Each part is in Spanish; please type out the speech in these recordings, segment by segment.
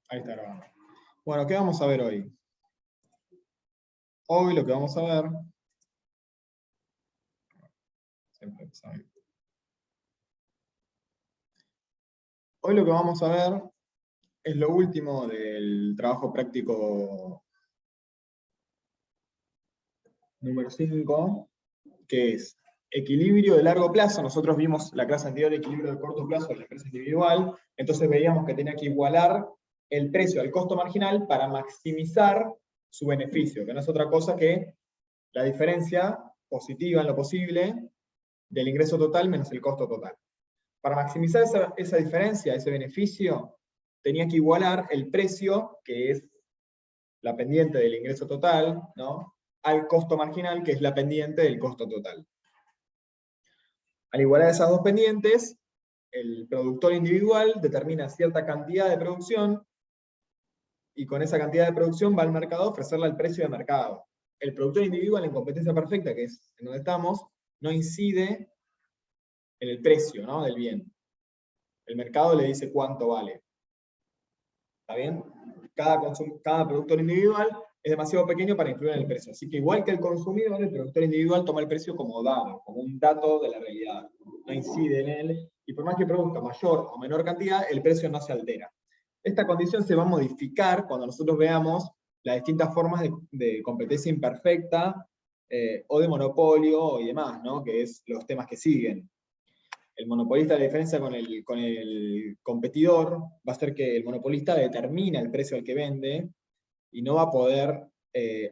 Ahí está grabando. Bueno, ¿qué vamos a ver hoy? Hoy lo que vamos a ver... Hoy lo que vamos a ver es lo último del trabajo práctico número 5, que es equilibrio de largo plazo. Nosotros vimos la clase anterior equilibrio de corto plazo de la empresa individual, entonces veíamos que tenía que igualar el precio al costo marginal para maximizar su beneficio, que no es otra cosa que la diferencia positiva en lo posible del ingreso total menos el costo total. Para maximizar esa diferencia, ese beneficio, tenía que igualar el precio, que es la pendiente del ingreso total, ¿no?, al costo marginal, que es la pendiente del costo total. Al igualar esas dos pendientes, el productor individual determina cierta cantidad de producción y con esa cantidad de producción va al mercado a ofrecerle al precio de mercado. El productor individual en competencia perfecta, que es en donde estamos, no incide en el precio, ¿no?, del bien. El mercado le dice cuánto vale. ¿Está bien? Cada productor individual es demasiado pequeño para influir en el precio. Así que igual que el consumidor, el productor individual toma el precio como dado, como un dato de la realidad. No incide en él, y por más que produzca mayor o menor cantidad, el precio no se altera. Esta condición se va a modificar cuando nosotros veamos las distintas formas de competencia imperfecta o de monopolio y demás, ¿no?, que es los temas que siguen. El monopolista, la diferencia con el competidor va a ser que el monopolista determina el precio al que vende y no va a poder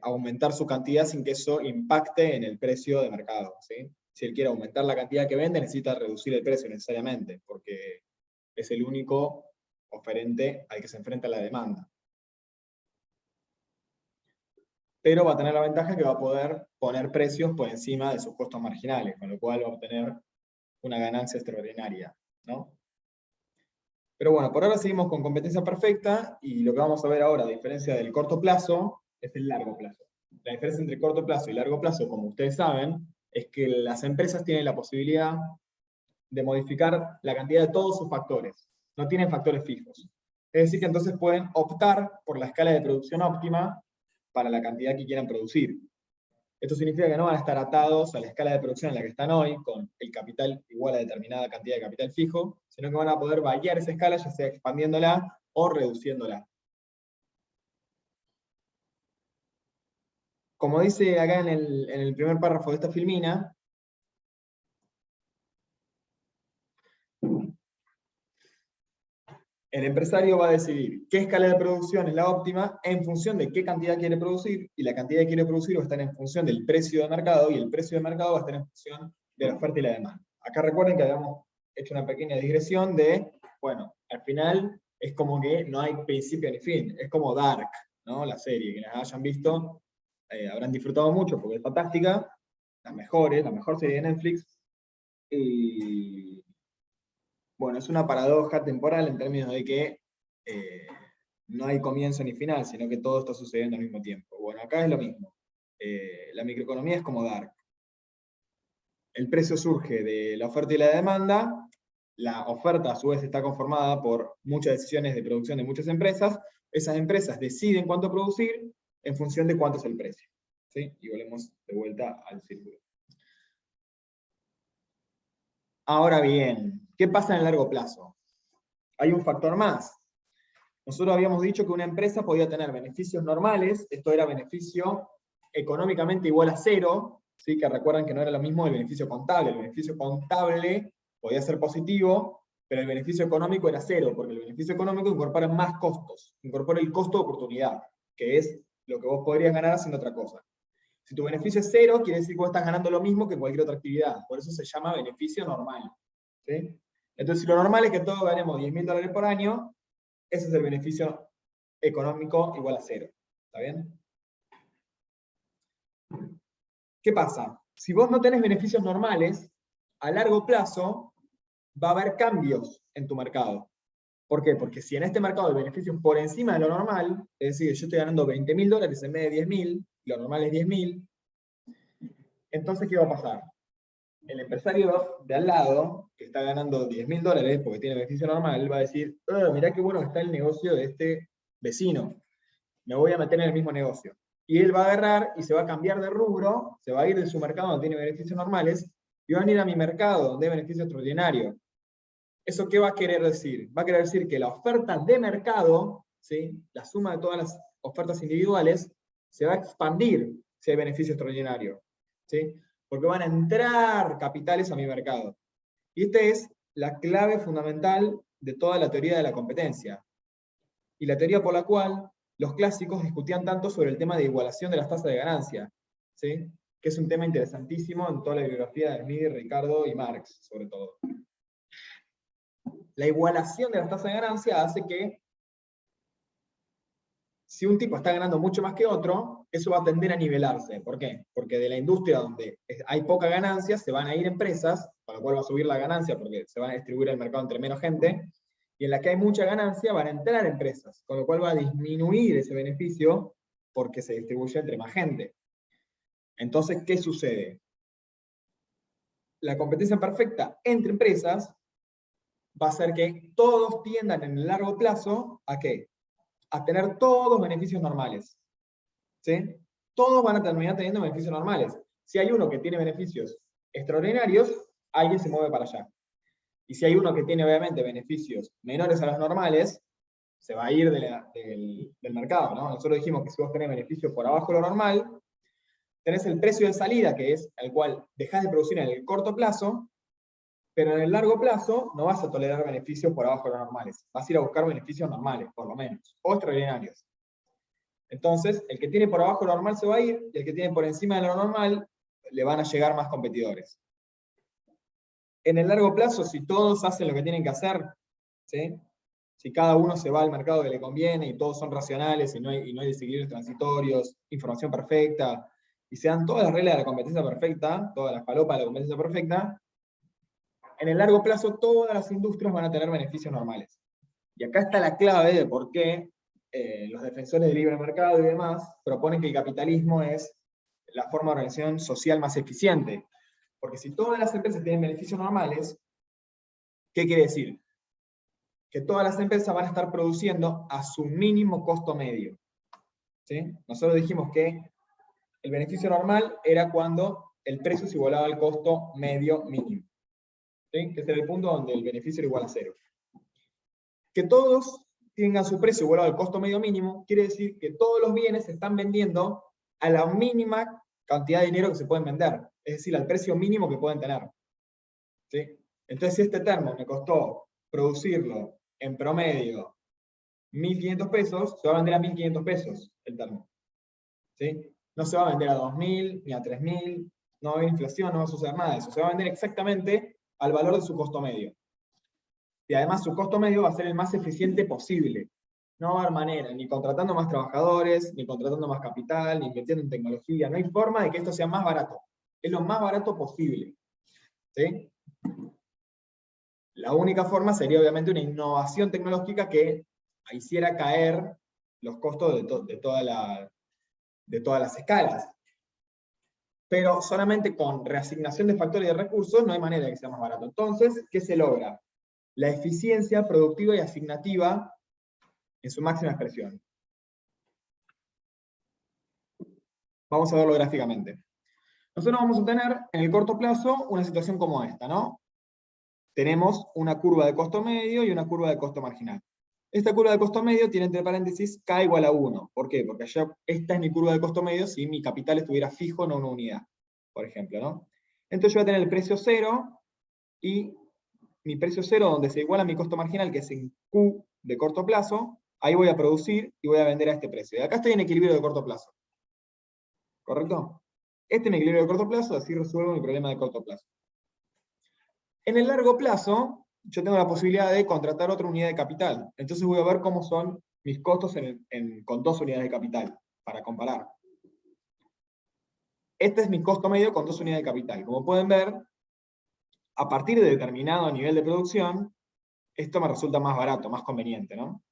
aumentar su cantidad sin que eso impacte en el precio de mercado, ¿sí? Si él quiere aumentar la cantidad que vende, necesita reducir el precio necesariamente, porque es el único oferente al que se enfrenta la demanda. Pero va a tener la ventaja que va a poder poner precios por encima de sus costos marginales, con lo cual va a obtener una ganancia extraordinaria, ¿no? Pero bueno, por ahora seguimos con competencia perfecta, y lo que vamos a ver ahora, a diferencia del corto plazo, es el largo plazo. La diferencia entre corto plazo y largo plazo, como ustedes saben, es que las empresas tienen la posibilidad de modificar la cantidad de todos sus factores. No tienen factores fijos. Es decir, que entonces pueden optar por la escala de producción óptima para la cantidad que quieran producir. Esto significa que no van a estar atados a la escala de producción en la que están hoy, con el capital igual a determinada cantidad de capital fijo, sino que van a poder variar esa escala, ya sea expandiéndola o reduciéndola. Como dice acá en el primer párrafo de esta filmina, el empresario va a decidir qué escala de producción es la óptima en función de qué cantidad quiere producir, y la cantidad que quiere producir va a estar en función del precio de mercado, y el precio de mercado va a estar en función de la oferta y la demanda. Acá recuerden que habíamos hecho una pequeña digresión de, bueno, al final es como que no hay principio ni fin, es como Dark, ¿no?, la serie, que la hayan visto, habrán disfrutado mucho porque es fantástica, la mejor serie de Netflix, y bueno, es una paradoja temporal en términos de que no hay comienzo ni final, sino que todo está sucediendo al mismo tiempo. Bueno, acá es lo mismo. La microeconomía es como Dark. El precio surge de la oferta y la demanda. La oferta, a su vez, está conformada por muchas decisiones de producción de muchas empresas. Esas empresas deciden cuánto producir en función de cuánto es el precio, ¿sí? Y volvemos de vuelta al círculo. Ahora bien, ¿qué pasa en el largo plazo? Hay un factor más. Nosotros habíamos dicho que una empresa podía tener beneficios normales, esto era beneficio económicamente igual a cero, ¿sí?, que recuerdan que no era lo mismo el beneficio contable. El beneficio contable podía ser positivo, pero el beneficio económico era cero, porque el beneficio económico incorpora más costos, incorpora el costo de oportunidad, que es lo que vos podrías ganar haciendo otra cosa. Si tu beneficio es cero, quiere decir que vos estás ganando lo mismo que cualquier otra actividad, por eso se llama beneficio normal, ¿sí? Entonces, si lo normal es que todos ganemos $10.000 por año, ese es el beneficio económico igual a cero. ¿Está bien? ¿Qué pasa? Si vos no tenés beneficios normales, a largo plazo va a haber cambios en tu mercado. ¿Por qué? Porque si en este mercado hay beneficios por encima de lo normal, es decir, yo estoy ganando $20.000 en vez de 10.000, lo normal es 10.000, entonces ¿qué va a pasar? El empresario de al lado, que está ganando $10.000 porque tiene beneficio normal, va a decir, mirá qué bueno está el negocio de este vecino, me voy a meter en el mismo negocio. Y él va a agarrar y se va a cambiar de rubro, se va a ir de su mercado donde tiene beneficios normales, y va a venir a mi mercado donde hay beneficio extraordinario. ¿Eso qué va a querer decir? Va a querer decir que la oferta de mercado, ¿sí?, la suma de todas las ofertas individuales, se va a expandir si hay beneficio extraordinario, ¿sí? Porque van a entrar capitales a mi mercado. Y esta es la clave fundamental de toda la teoría de la competencia. Y la teoría por la cual los clásicos discutían tanto sobre el tema de igualación de las tasas de ganancia, ¿sí?, que es un tema interesantísimo en toda la bibliografía de Smith, Ricardo y Marx, sobre todo. La igualación de las tasas de ganancia hace que si un tipo está ganando mucho más que otro, eso va a tender a nivelarse. ¿Por qué? Porque de la industria donde hay poca ganancia, se van a ir empresas, con lo cual va a subir la ganancia porque se va a distribuir el mercado entre menos gente, y en la que hay mucha ganancia van a entrar empresas, con lo cual va a disminuir ese beneficio porque se distribuye entre más gente. Entonces, ¿qué sucede? La competencia perfecta entre empresas va a hacer que todos tiendan en el largo plazo ¿a qué? A tener todos beneficios normales. ¿Sí? Todos van a terminar teniendo beneficios normales. Si hay uno que tiene beneficios extraordinarios, alguien se mueve para allá. Y si hay uno que tiene obviamente beneficios menores a los normales, se va a ir del mercado, ¿no? Nosotros dijimos que si vos tenés beneficios por abajo de lo normal, tenés el precio de salida, que es el cual dejás de producir en el corto plazo, pero en el largo plazo no vas a tolerar beneficios por abajo de lo normales. Vas a ir a buscar beneficios normales, por lo menos, o extraordinarios. Entonces, el que tiene por abajo lo normal se va a ir, y el que tiene por encima de lo normal, le van a llegar más competidores. En el largo plazo, si todos hacen lo que tienen que hacer, ¿sí?, si cada uno se va al mercado que le conviene, y todos son racionales, y no hay desequilibrios transitorios, información perfecta, y se dan todas las reglas de la competencia perfecta, todas las palopas de la competencia perfecta, en el largo plazo todas las industrias van a tener beneficios normales. Y acá está la clave de por qué los defensores del libre mercado y demás proponen que el capitalismo es la forma de organización social más eficiente. Porque si todas las empresas tienen beneficios normales, ¿qué quiere decir? Que todas las empresas van a estar produciendo a su mínimo costo medio. ¿Sí? Nosotros dijimos que el beneficio normal era cuando el precio se igualaba al costo medio mínimo. ¿Sí? Que es el punto donde el beneficio era igual a cero. Que todos tengan su precio igualado al costo medio mínimo, quiere decir que todos los bienes se están vendiendo a la mínima cantidad de dinero que se pueden vender, es decir, al precio mínimo que pueden tener. ¿Sí? Entonces, si este termo me costó producirlo en promedio 1.500 pesos, se va a vender a 1.500 pesos el termo. ¿Sí? No se va a vender a 2.000 ni a 3.000, no va a haber inflación, no va a suceder nada de eso. Se va a vender exactamente al valor de su costo medio. Y además su costo medio va a ser el más eficiente posible. No va a haber manera, ni contratando más trabajadores, ni contratando más capital, ni invirtiendo en tecnología. No hay forma de que esto sea más barato. Es lo más barato posible. ¿Sí? La única forma sería obviamente una innovación tecnológica que hiciera caer los costos de todas las escalas. Pero solamente con reasignación de factores de recursos no hay manera de que sea más barato. Entonces, ¿qué se logra? La eficiencia productiva y asignativa en su máxima expresión. Vamos a verlo gráficamente. Nosotros vamos a tener en el corto plazo una situación como esta, ¿no? Tenemos una curva de costo medio y una curva de costo marginal. Esta curva de costo medio tiene entre paréntesis K igual a 1. ¿Por qué? Porque esta es mi curva de costo medio si mi capital estuviera fijo, no una unidad, por ejemplo, ¿no? Entonces yo voy a tener el precio 0 y mi precio 0 donde se iguala mi costo marginal, que es en Q de corto plazo, ahí voy a producir y voy a vender a este precio. Y acá estoy en equilibrio de corto plazo. ¿Correcto? Este es mi equilibrio de corto plazo, así resuelvo mi problema de corto plazo. En el largo plazo, yo tengo la posibilidad de contratar otra unidad de capital. Entonces voy a ver cómo son mis costos con 2 unidades de capital, para comparar. Este es mi costo medio con 2 unidades de capital. Como pueden ver, a partir de determinado nivel de producción, esto me resulta más barato, más conveniente, ¿no?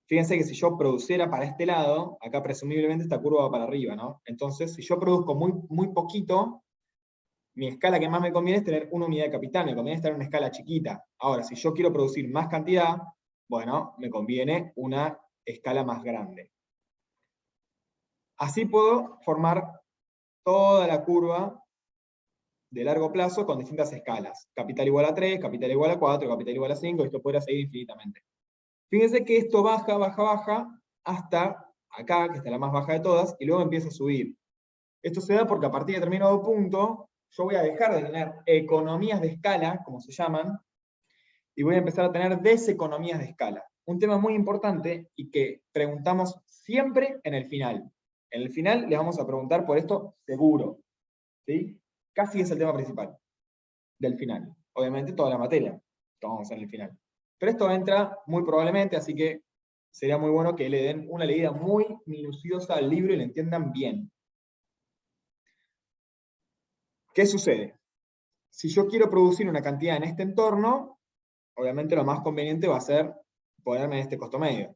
Fíjense que si yo produciera para este lado, acá presumiblemente esta curva va para arriba, ¿no? Entonces, si yo produzco muy, muy poquito, mi escala que más me conviene es tener una unidad de capital, me conviene estar en una escala chiquita. Ahora, si yo quiero producir más cantidad, bueno, me conviene una escala más grande. Así puedo formar toda la curva de largo plazo con distintas escalas. Capital igual a 3, capital igual a 4, capital igual a 5, esto podría seguir infinitamente. Fíjense que esto baja, baja, baja, hasta acá, que está la más baja de todas, y luego empieza a subir. Esto se da porque a partir de determinado punto, yo voy a dejar de tener economías de escala, como se llaman, y voy a empezar a tener deseconomías de escala. Un tema muy importante y que preguntamos siempre en el final. En el final les vamos a preguntar por esto seguro. ¿Sí? Casi es el tema principal del final. Obviamente toda la materia que vamos a hacer en el final. Pero esto entra muy probablemente, así que sería muy bueno que le den una leída muy minuciosa al libro y lo entiendan bien. ¿Qué sucede? Si yo quiero producir una cantidad en este entorno, obviamente lo más conveniente va a ser ponerme en este costo medio.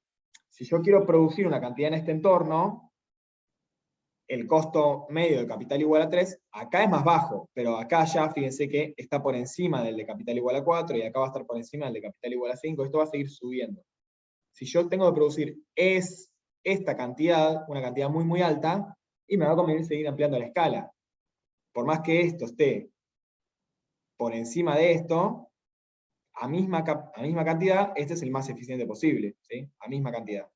Si yo quiero producir una cantidad en este entorno, el costo medio de capital igual a 3, acá es más bajo, pero acá ya fíjense que está por encima del de capital igual a 4, y acá va a estar por encima del de capital igual a 5, esto va a seguir subiendo. Si yo tengo que producir esta cantidad, una cantidad muy muy alta, y me va a convenir seguir ampliando la escala. Por más que esto esté por encima de esto, a misma cantidad, este es el más eficiente posible, ¿sí? A misma cantidad.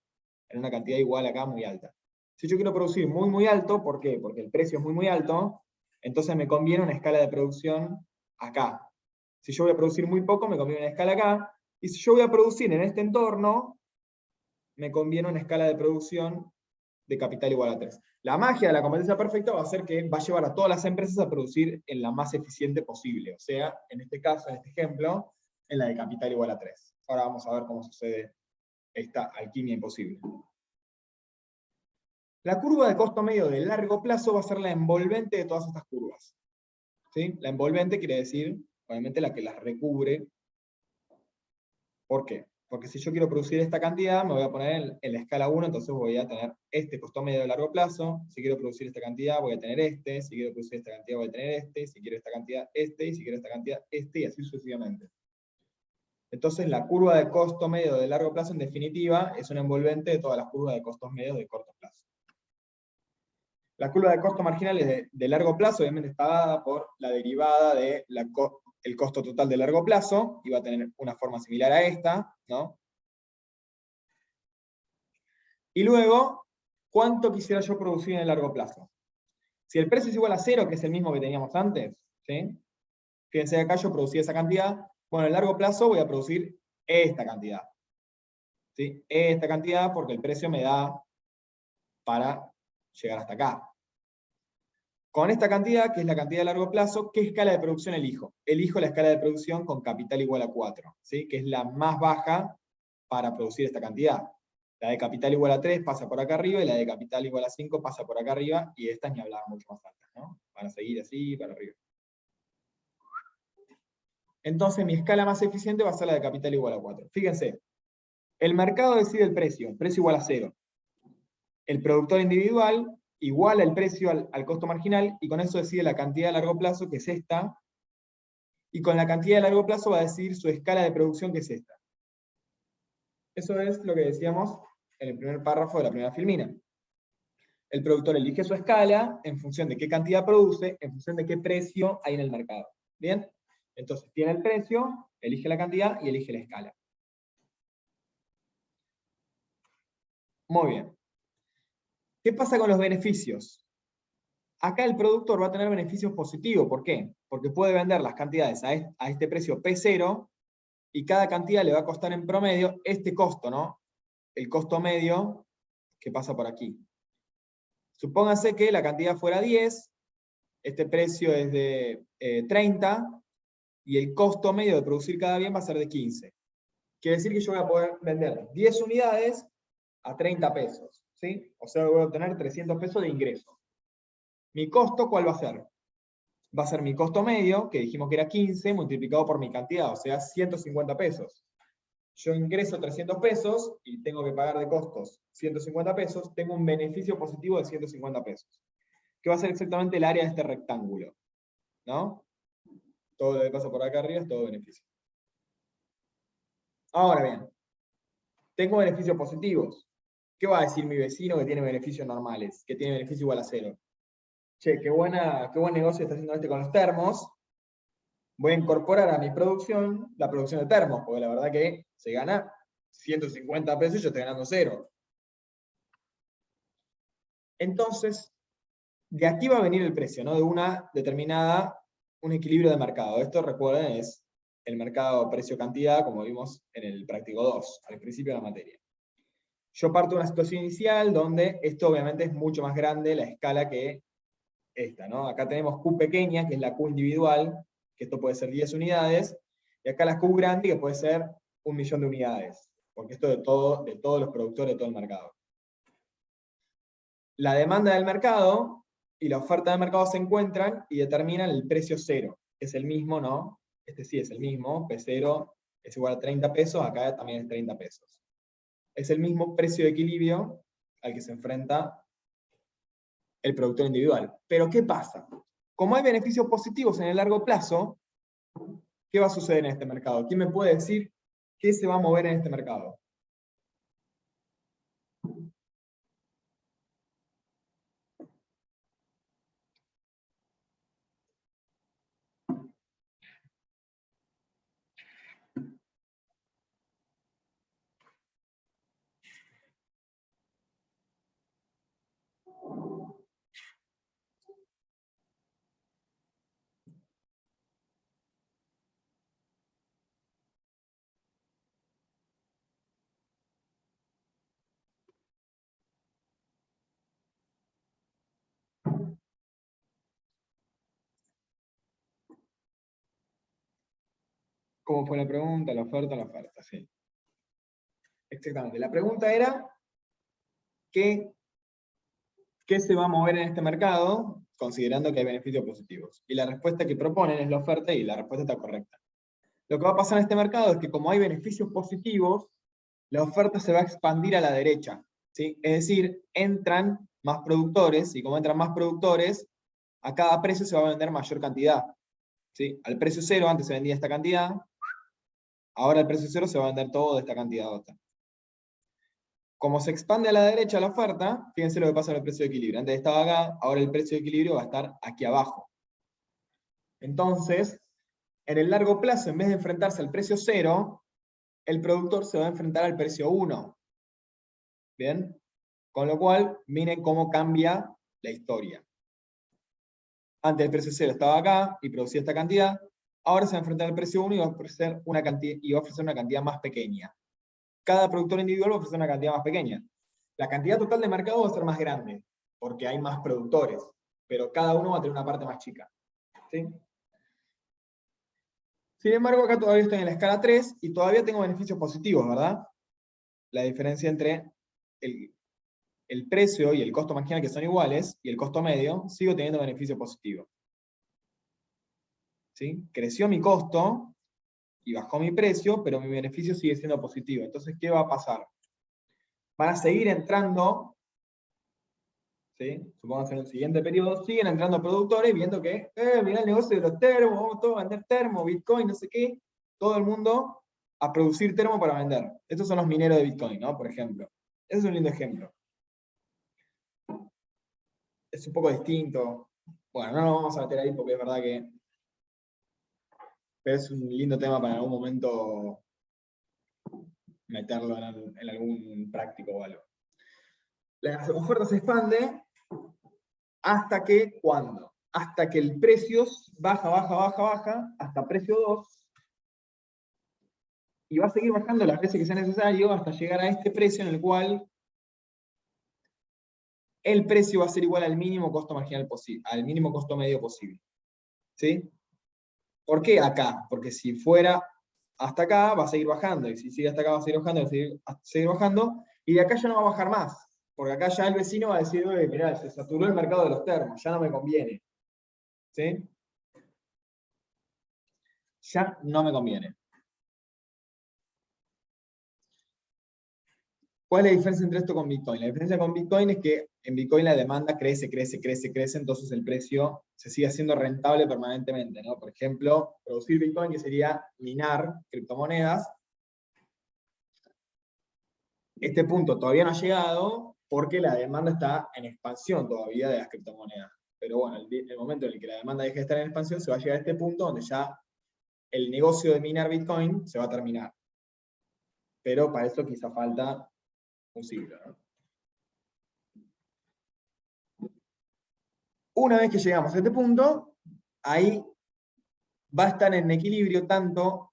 En una cantidad igual acá muy alta. Si yo quiero producir muy muy alto, ¿por qué? Porque el precio es muy muy alto, entonces me conviene una escala de producción acá. Si yo voy a producir muy poco, me conviene una escala acá. Y si yo voy a producir en este entorno, me conviene una escala de producción de capital igual a 3. La magia de la competencia perfecta va a ser que va a llevar a todas las empresas a producir en la más eficiente posible. O sea, en este caso, en este ejemplo, en la de capital igual a 3. Ahora vamos a ver cómo sucede esta alquimia imposible. La curva de costo medio de largo plazo va a ser la envolvente de todas estas curvas. ¿Sí? La envolvente quiere decir, obviamente, la que las recubre. ¿Por qué? Porque si yo quiero producir esta cantidad, me voy a poner en la escala 1, entonces voy a tener este costo medio de largo plazo. Si quiero producir esta cantidad, voy a tener este. Si quiero producir esta cantidad, voy a tener este. Si quiero esta cantidad, este. Y si quiero esta cantidad, este. Y así sucesivamente. Entonces, la curva de costo medio de largo plazo, en definitiva, es una envolvente de todas las curvas de costos medios de corto plazo. La curva de costos marginales de largo plazo, obviamente, está dada por la derivada del costo total de largo plazo, y va a tener una forma similar a esta, ¿no? Y luego, ¿cuánto quisiera yo producir en el largo plazo? Si el precio es igual a 0, que es el mismo que teníamos antes, ¿sí? Fíjense, acá yo producí esa cantidad. Bueno, en el largo plazo voy a producir esta cantidad. ¿Sí? Esta cantidad porque el precio me da para llegar hasta acá. Con esta cantidad, que es la cantidad de largo plazo, ¿qué escala de producción elijo? Elijo la escala de producción con capital igual a 4, ¿sí? Que es la más baja para producir esta cantidad. La de capital igual a 3 pasa por acá arriba, y la de capital igual a 5 pasa por acá arriba, y estas ni hablar mucho más altas, ¿no? Van a seguir así, para arriba. Entonces mi escala más eficiente va a ser la de capital igual a 4. Fíjense, el mercado decide el precio igual a 0. El productor individual iguala el precio al costo marginal, y con eso decide la cantidad a largo plazo, que es esta, y con la cantidad a largo plazo va a decidir su escala de producción, que es esta. Eso es lo que decíamos en el primer párrafo de la primera filmina. El productor elige su escala en función de qué cantidad produce, en función de qué precio hay en el mercado. ¿Bien? Entonces tiene el precio, elige la cantidad y elige la escala. Muy bien. ¿Qué pasa con los beneficios? Acá el productor va a tener beneficios positivos. ¿Por qué? Porque puede vender las cantidades a este precio P0, y cada cantidad le va a costar en promedio este costo, ¿no? El costo medio que pasa por aquí. Supóngase que la cantidad fuera 10, este precio es de 30, y el costo medio de producir cada bien va a ser de 15. Quiere decir que yo voy a poder vender 10 unidades a 30 pesos, ¿sí? O sea, voy a obtener 300 pesos de ingreso. ¿Mi costo cuál va a ser? Va a ser mi costo medio, que dijimos que era 15, multiplicado por mi cantidad, o sea, 150 pesos. Yo ingreso 300 pesos y tengo que pagar de costos 150 pesos, tengo un beneficio positivo de 150 pesos, que va a ser exactamente el área de este rectángulo, ¿no? Todo lo que pasa por acá arriba es todo beneficio. Ahora bien, tengo beneficios positivos. ¿Qué va a decir mi vecino que tiene beneficios normales? Que tiene beneficio igual a 0. Che, qué buen negocio está haciendo este con los termos. Voy a incorporar a mi producción la producción de termos, porque la verdad que se gana 150 pesos y yo estoy ganando 0. Entonces, de aquí va a venir el precio, ¿no? De una determinada, un equilibrio de mercado. Esto, recuerden, es el mercado precio-cantidad, como vimos en el práctico 2, al principio de la materia. Yo parto de una situación inicial donde esto obviamente es mucho más grande la escala que esta, ¿no? Acá tenemos Q pequeña, que es la Q individual, que esto puede ser 10 unidades, y acá la Q grande, que puede ser 1.000.000 de unidades, porque esto de todos los productores de todo el mercado. La demanda del mercado y la oferta del mercado se encuentran y determinan el precio cero. Es el mismo, ¿no? Este sí es el mismo, P0 es igual a 30 pesos, acá también es 30 pesos. Es el mismo precio de equilibrio al que se enfrenta el productor individual. Pero ¿qué pasa? Como hay beneficios positivos en el largo plazo, ¿qué va a suceder en este mercado? ¿Quién me puede decir qué se va a mover en este mercado? ¿Cómo fue la pregunta? La oferta, sí. Exactamente. La pregunta era, ¿qué se va a mover en este mercado, considerando que hay beneficios positivos? Y la respuesta que proponen es la oferta, y la respuesta está correcta. Lo que va a pasar en este mercado es que como hay beneficios positivos, la oferta se va a expandir a la derecha, ¿sí? Es decir, entran más productores, y como entran más productores, a cada precio se va a vender mayor cantidad, ¿sí? Al precio cero antes se vendía esta cantidad, ahora al precio cero se va a vender toda esta cantidad otra. Como se expande a la derecha la oferta, fíjense lo que pasa con el precio de equilibrio. Antes estaba acá, ahora el precio de equilibrio va a estar aquí abajo. Entonces, en el largo plazo, en vez de enfrentarse al precio 0, el productor se va a enfrentar al precio 1. ¿Bien? Con lo cual, miren cómo cambia la historia. Antes el precio 0 estaba acá y producía esta cantidad, ahora se va a enfrentar al precio 1 y va a ofrecer una cantidad más pequeña. Cada productor individual va a ofrecer una cantidad más pequeña. La cantidad total de mercado va a ser más grande, porque hay más productores, pero cada uno va a tener una parte más chica. ¿Sí? Sin embargo, acá todavía estoy en la escala 3 y todavía tengo beneficios positivos, ¿verdad? La diferencia entre el precio y el costo marginal, que son iguales, y el costo medio, sigo teniendo beneficio positivo. ¿Sí? Creció mi costo y bajó mi precio, pero mi beneficio sigue siendo positivo. Entonces, ¿qué va a pasar? Van a seguir entrando, ¿sí? Supongamos en el siguiente periodo, siguen entrando productores viendo que, mirá el negocio de los termos, vamos todos a vender termos, Bitcoin, no sé qué, todo el mundo a producir termo para vender. Estos son los mineros de Bitcoin, ¿no? Por ejemplo. Ese es un lindo ejemplo. Es un poco distinto. Bueno, no nos vamos a meter ahí porque es verdad que es un lindo tema para en algún momento meterlo en algún práctico o algo. La oferta se expande hasta que, ¿cuándo? Hasta que el precio baja, hasta precio 2, y va a seguir bajando las veces que sea necesario hasta llegar a este precio en el cual el precio va a ser igual al mínimo costo marginal posible, al mínimo costo medio posible. ¿Sí? ¿Por qué acá? Porque si fuera hasta acá, va a seguir bajando, y si sigue hasta acá va a seguir bajando, va a seguir bajando, y de acá ya no va a bajar más, porque acá ya el vecino va a decir, oye, mirá, se saturó el mercado de los termos, ya no me conviene. ¿Sí? Ya no me conviene. ¿Cuál es la diferencia entre esto con Bitcoin? La diferencia con Bitcoin es que en Bitcoin la demanda crece, entonces el precio se sigue haciendo rentable permanentemente, ¿no? Por ejemplo, producir Bitcoin, que sería minar criptomonedas, Este punto todavía no ha llegado porque la demanda está en expansión todavía de las criptomonedas. Pero bueno, el momento en el que la demanda deje de estar en expansión, se va a llegar a este punto donde ya el negocio de minar Bitcoin se va a terminar. Pero para eso quizá falta un siglo, ¿no? Una vez que llegamos a este punto, ahí va a estar en equilibrio tanto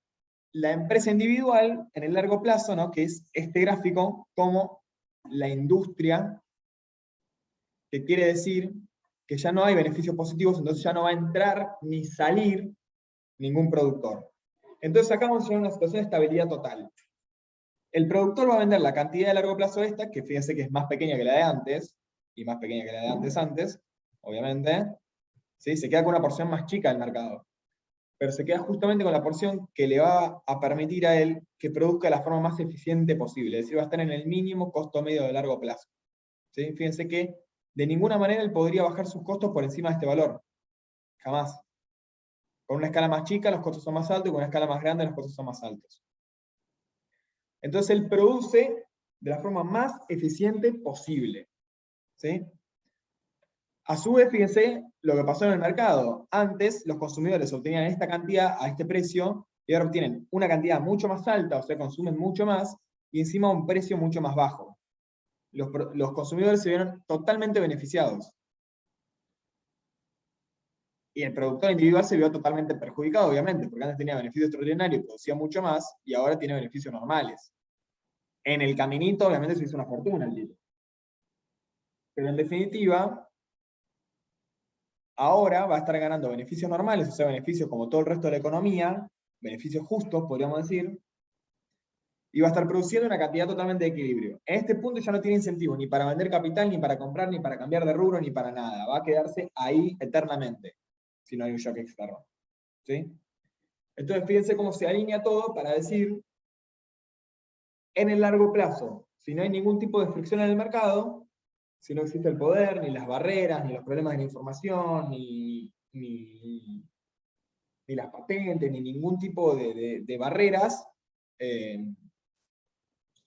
la empresa individual en el largo plazo, ¿no? Que es este gráfico, como la industria, que quiere decir que ya no hay beneficios positivos, entonces ya no va a entrar ni salir ningún productor. Entonces acá vamos a llegar a una situación de estabilidad total. El productor va a vender la cantidad de largo plazo esta, que fíjense que es más pequeña que la de antes, y más pequeña que la de antes, obviamente. ¿Sí? Se queda con una porción más chica del mercado. Pero se queda justamente con la porción que le va a permitir a él que produzca de la forma más eficiente posible. Es decir, va a estar en el mínimo costo medio de largo plazo. ¿Sí? Fíjense que de ninguna manera él podría bajar sus costos por encima de este valor. Jamás. Con una escala más chica los costos son más altos y con una escala más grande los costos son más altos. Entonces él produce de la forma más eficiente posible. ¿Sí? A su vez, fíjense lo que pasó en el mercado. Antes los consumidores obtenían esta cantidad a este precio y ahora obtienen una cantidad mucho más alta, o sea, consumen mucho más y encima un precio mucho más bajo. Los consumidores se vieron totalmente beneficiados. Y el productor individual se vio totalmente perjudicado, obviamente, porque antes tenía beneficios extraordinarios, producía mucho más, y ahora tiene beneficios normales. En el caminito, obviamente, se hizo una fortuna el tipo. Pero en definitiva, ahora va a estar ganando beneficios normales, o sea, beneficios como todo el resto de la economía, beneficios justos, podríamos decir, y va a estar produciendo una cantidad totalmente de equilibrio. En este punto ya no tiene incentivo ni para vender capital, ni para comprar, ni para cambiar de rubro, ni para nada. Va a quedarse ahí eternamente, si no hay un shock externo. ¿Sí? Entonces, fíjense cómo se alinea todo para decir, en el largo plazo, si no hay ningún tipo de fricción en el mercado, si no existe el poder, ni las barreras, ni los problemas de la información, ni las patentes, ni ningún tipo de barreras,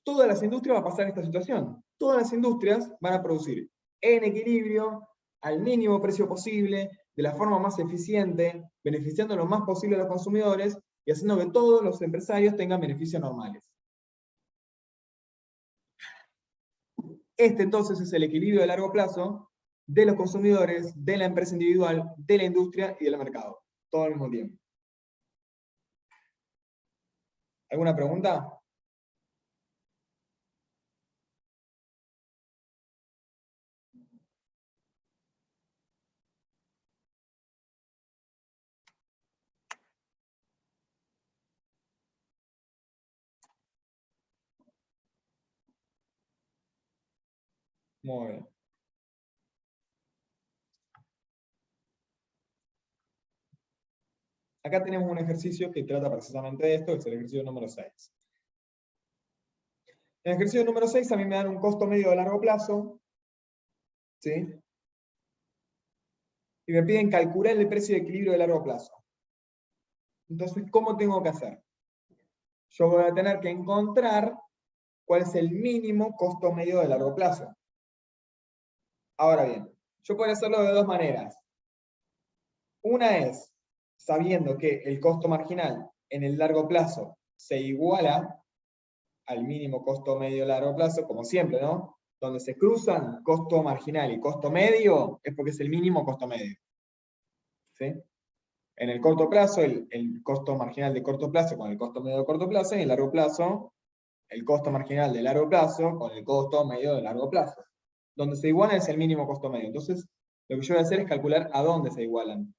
todas las industrias va a pasar esta situación. Todas las industrias van a producir en equilibrio, al mínimo precio posible, de la forma más eficiente, beneficiando lo más posible a los consumidores y haciendo que todos los empresarios tengan beneficios normales. Este entonces es el equilibrio de largo plazo de los consumidores, de la empresa individual, de la industria y del mercado, todo al mismo tiempo. ¿Alguna pregunta? Muy bien. Acá tenemos un ejercicio que trata precisamente de esto, que es el ejercicio número 6. En el ejercicio número 6 a mí me dan un costo medio de largo plazo, ¿sí? Y me piden calcular el precio de equilibrio de largo plazo. Entonces, ¿cómo tengo que hacer? Yo voy a tener que encontrar cuál es el mínimo costo medio de largo plazo. Ahora bien, yo puedo hacerlo de dos maneras. Una es sabiendo que el costo marginal en el largo plazo se iguala al mínimo costo medio de largo plazo, como siempre, ¿no? Donde se cruzan costo marginal y costo medio, es porque es el mínimo costo medio. ¿Sí? En el corto plazo, el costo marginal de corto plazo con el costo medio de corto plazo, y en el largo plazo, el costo marginal de largo plazo con el costo medio de largo plazo. Donde se igualan es el mínimo costo medio. Entonces, lo que yo voy a hacer es calcular a dónde se igualan.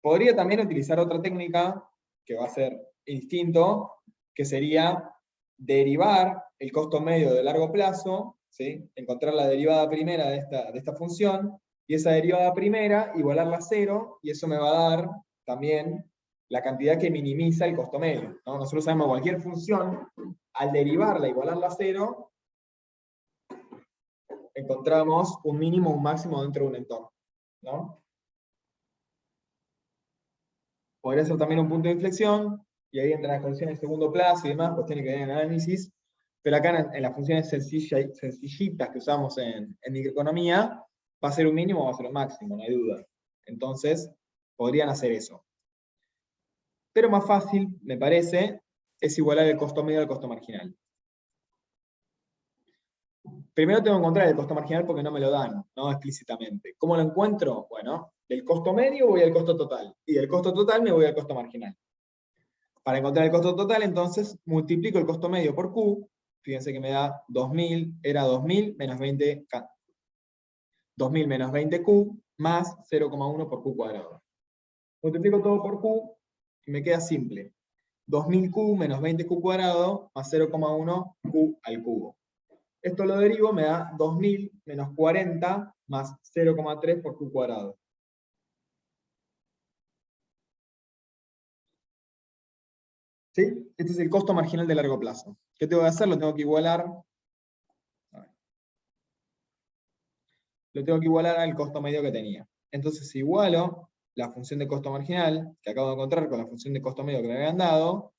Podría también utilizar otra técnica, que va a ser distinto, que sería derivar el costo medio de largo plazo, ¿sí? Encontrar la derivada primera de esta función, y esa derivada primera igualarla a cero, y eso me va a dar también la cantidad que minimiza el costo medio, ¿no? Nosotros sabemos cualquier función, al derivarla, igualarla a cero, encontramos un mínimo o un máximo dentro de un entorno, ¿no? Podría ser también un punto de inflexión, y ahí entran las condiciones de segundo plazo y demás, cuestiones que hay en análisis, pero acá en las funciones sencillitas que usamos en microeconomía, va a ser un mínimo o va a ser un máximo, no hay duda. Entonces, podrían hacer eso. Pero más fácil, me parece, es igualar el costo medio al costo marginal. Primero tengo que encontrar el costo marginal porque no me lo dan, no explícitamente. ¿Cómo lo encuentro? Bueno, del costo medio voy al costo total, y del costo total me voy al costo marginal. Para encontrar el costo total, entonces, multiplico el costo medio por Q, fíjense que me da 2000, era 2000 menos 20K. 2000 menos 20Q más 0,1 por Q cuadrado. Multiplico todo por Q y me queda simple. 2000Q menos 20Q cuadrado más 0,1 Q al cubo. Esto lo derivo, me da 2000 menos 40 más 0,3 por Q cuadrado. ¿Sí? Este es el costo marginal de largo plazo. ¿Qué tengo que hacer? Lo tengo que igualar. Lo tengo que igualar al costo medio que tenía. Entonces, si igualo la función de costo marginal, que acabo de encontrar con la función de costo medio que me habían dado,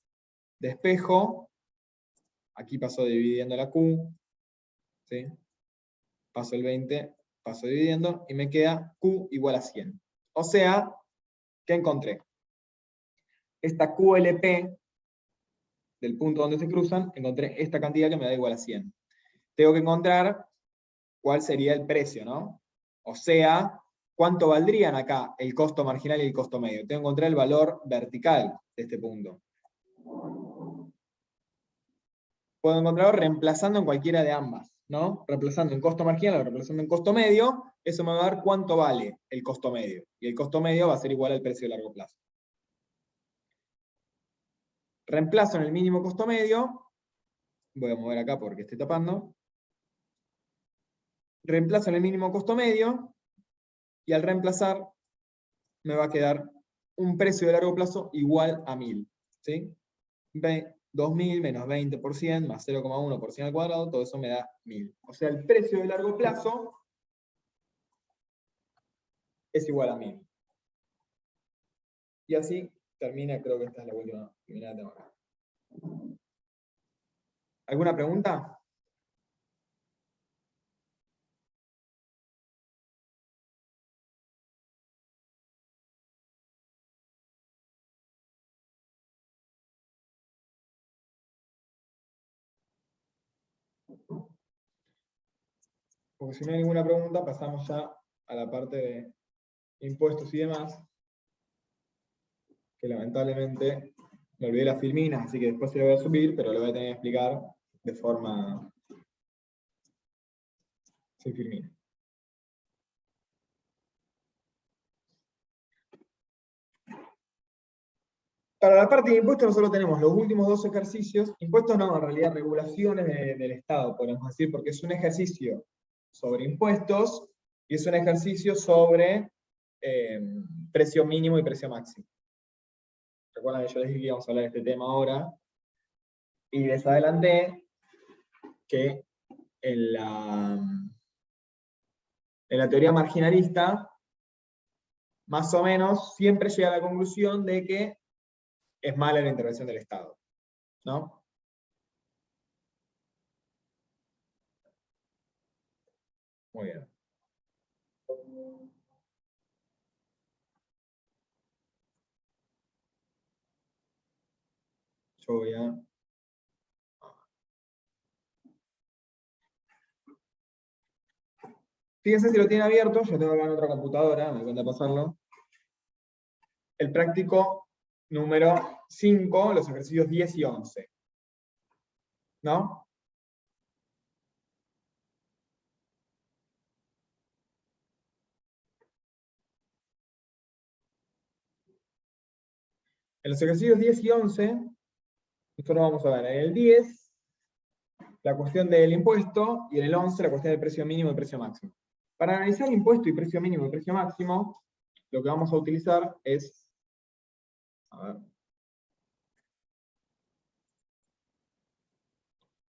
despejo, aquí paso dividiendo la Q, ¿sí? Paso el 20, paso dividiendo, y me queda Q igual a 100. O sea, ¿qué encontré? Esta QLP del punto donde se cruzan, encontré esta cantidad que me da igual a 100. Tengo que encontrar cuál sería el precio, ¿no? O sea, ¿cuánto valdrían acá el costo marginal y el costo medio? Tengo que encontrar el valor vertical de este punto. Puedo encontrarlo reemplazando en cualquiera de ambas, ¿no? Reemplazando en costo marginal o reemplazando en costo medio, eso me va a dar cuánto vale el costo medio. Y el costo medio va a ser igual al precio de largo plazo. Reemplazo en el mínimo costo medio, voy a mover acá porque estoy tapando. Reemplazo en el mínimo costo medio, y al reemplazar me va a quedar un precio de largo plazo igual a 1000. ¿Sí? 2000 menos 20% más 0,1% al cuadrado, todo eso me da 1000. O sea, el precio de largo plazo es igual a 1000. Y así termina, creo que esta es la última que tengo acá. ¿Alguna pregunta? Porque si no hay ninguna pregunta, pasamos ya a la parte de impuestos y demás, que lamentablemente me olvidé las filminas, así que después se lo voy a subir, pero lo voy a tener que explicar de forma sin filmina. Para la parte de impuestos nosotros tenemos los últimos dos ejercicios, impuestos no, en realidad regulaciones del Estado, podemos decir, porque es un ejercicio sobre impuestos y es un ejercicio sobre precio mínimo y precio máximo. Recuerdan que yo les dije que íbamos a hablar de este tema ahora, y les adelanté que en la teoría marginalista, más o menos, siempre llega a la conclusión de que es mala la intervención del Estado, ¿no? Muy bien. Yo voy a... Fíjense si lo tiene abierto, yo tengo acá en otra computadora, me cuenta pasarlo. El práctico número 5, los ejercicios 10 y 11. ¿No? En los ejercicios 10 y 11, nosotros vamos a ver en el 10 la cuestión del impuesto y en el 11 la cuestión del precio mínimo y precio máximo. Para analizar impuesto y precio mínimo y precio máximo, lo que vamos a utilizar es, a ver,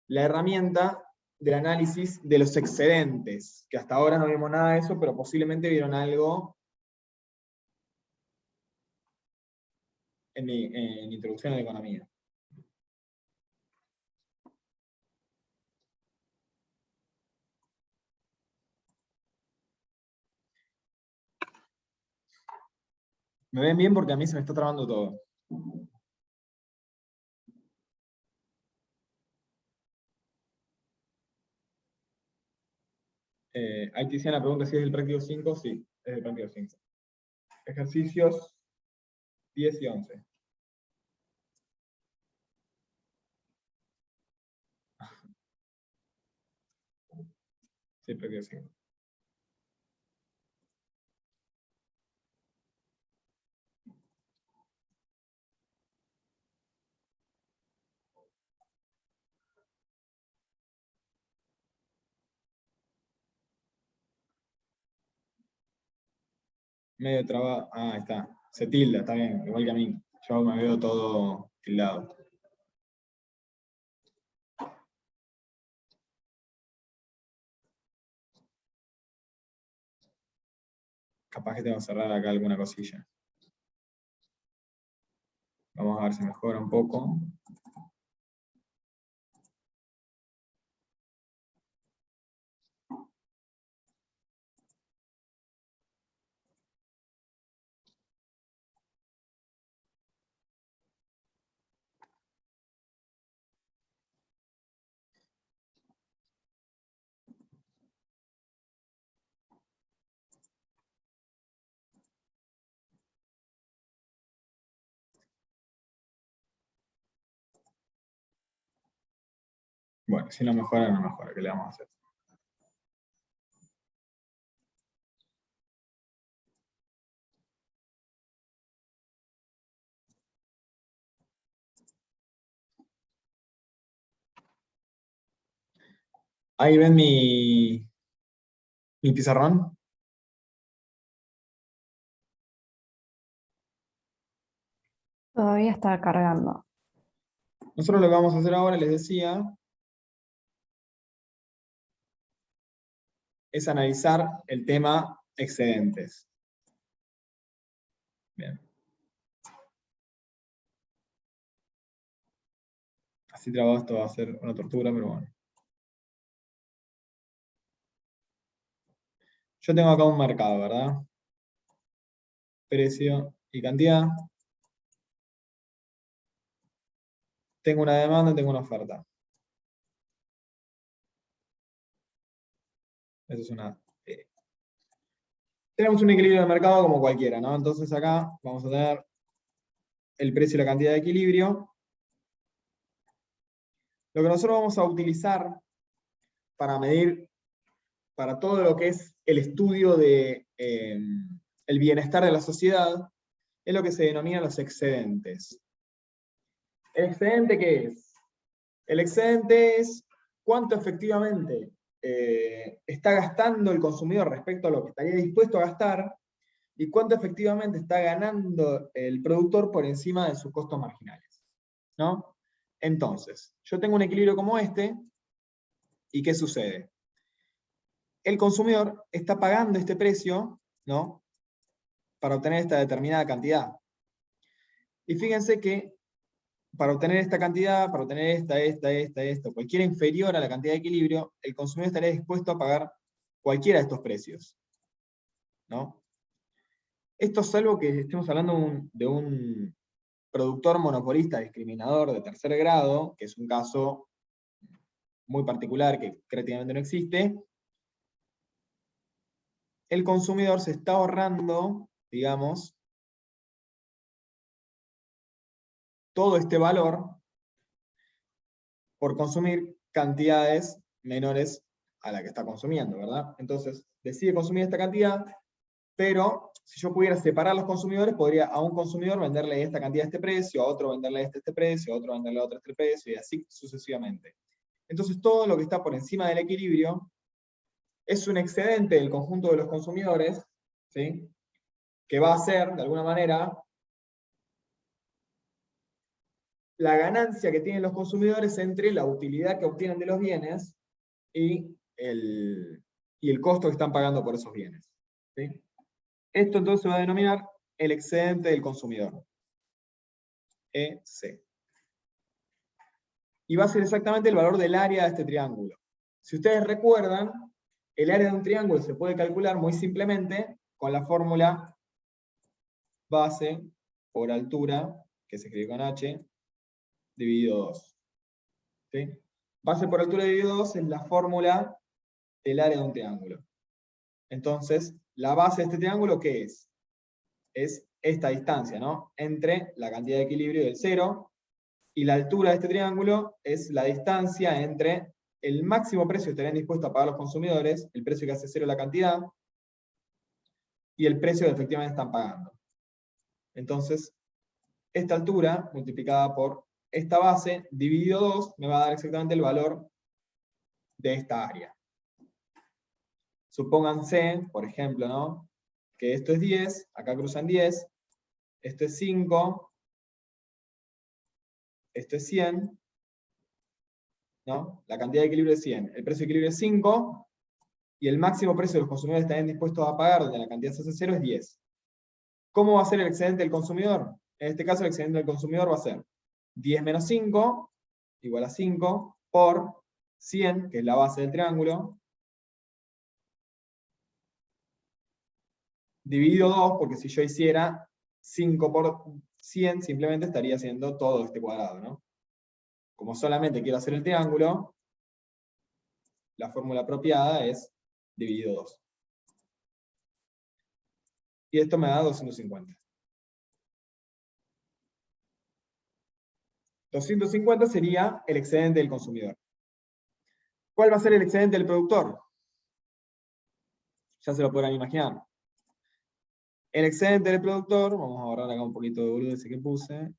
la herramienta del análisis de los excedentes, que hasta ahora no vimos nada de eso, pero posiblemente vieron algo en Introducción a la Economía. ¿Me ven bien? Porque a mí se me está trabando todo. Ahí Tiziana pregunta si es del práctico 5. Sí, es del práctico 5. Ejercicios 10 y 11. Sí, práctico 5. Medio trabado. Ah, ahí está. Se tilda, está bien, igual que a mí. Yo me veo todo tildado. Capaz que tengo que cerrar acá alguna cosilla. Vamos a ver si mejora un poco. Bueno, si no mejora, no mejora. ¿Qué le vamos a hacer? Ahí ven mi pizarrón. Todavía está cargando. Nosotros lo que vamos a hacer ahora, les decía, es analizar el tema excedentes. Bien. Así trabado esto va a ser una tortura, pero bueno. Yo tengo acá un mercado, ¿verdad? Precio y cantidad. Tengo una demanda, tengo una oferta. Eso es una... Tenemos un equilibrio de mercado como cualquiera, ¿no? Entonces acá vamos a tener el precio y la cantidad de equilibrio. Lo que nosotros vamos a utilizar para medir, para todo lo que es el estudio de el bienestar de la sociedad, es lo que se denomina los excedentes. ¿El excedente qué es? El excedente es cuánto efectivamente está gastando el consumidor respecto a lo que estaría dispuesto a gastar y cuánto efectivamente está ganando el productor por encima de sus costos marginales, ¿no? Entonces, yo tengo un equilibrio como este, ¿y qué sucede? El consumidor está pagando este precio, ¿no? Para obtener esta determinada cantidad. Y fíjense que para obtener esta cantidad, para obtener esta, cualquiera inferior a la cantidad de equilibrio, el consumidor estaría dispuesto a pagar cualquiera de estos precios, ¿no? Esto salvo que estemos hablando de un productor monopolista discriminador de tercer grado, que es un caso muy particular que creativamente no existe, el consumidor se está ahorrando, digamos, todo este valor por consumir cantidades menores a la que está consumiendo, ¿verdad? Entonces, decide consumir esta cantidad, pero si yo pudiera separar los consumidores, podría a un consumidor venderle esta cantidad a este precio, a otro venderle este precio, a otro venderle a otro este precio, y así sucesivamente. Entonces, todo lo que está por encima del equilibrio es un excedente del conjunto de los consumidores, ¿sí? Que va a ser, de alguna manera, la ganancia que tienen los consumidores entre la utilidad que obtienen de los bienes y el costo que están pagando por esos bienes, ¿sí? Esto entonces se va a denominar el excedente del consumidor, EC. Y va a ser exactamente el valor del área de este triángulo. Si ustedes recuerdan, el área de un triángulo se puede calcular muy simplemente con la fórmula base por altura, que se escribe con H, dividido 2. ¿Sí? Base por altura dividido 2 es la fórmula del área de un triángulo. Entonces, la base de este triángulo, ¿qué es? Es esta distancia, ¿no? Entre la cantidad de equilibrio y el 0, y la altura de este triángulo es la distancia entre el máximo precio que estarían dispuestos a pagar los consumidores, el precio que hace 0 la cantidad, y el precio que efectivamente están pagando. Entonces, esta altura multiplicada por esta base, dividido 2, me va a dar exactamente el valor de esta área. Supónganse, por ejemplo, ¿no? Que esto es 10, acá cruzan 10, esto es 5, esto es 100, ¿no? La cantidad de equilibrio es 100, el precio de equilibrio es 5, y el máximo precio que los consumidores estarían dispuestos a pagar, donde la cantidad se hace 0, es 10. ¿Cómo va a ser el excedente del consumidor? En este caso, el excedente del consumidor va a ser 10 menos 5, igual a 5, por 100, que es la base del triángulo, dividido 2, porque si yo hiciera 5 por 100, simplemente estaría haciendo todo este cuadrado, ¿no? Como solamente quiero hacer el triángulo, la fórmula apropiada es dividido 2. Y esto me da 250. 250 sería el excedente del consumidor. ¿Cuál va a ser el excedente del productor? Ya se lo podrán imaginar. El excedente del productor, vamos a borrar acá un poquito de boludeces que puse.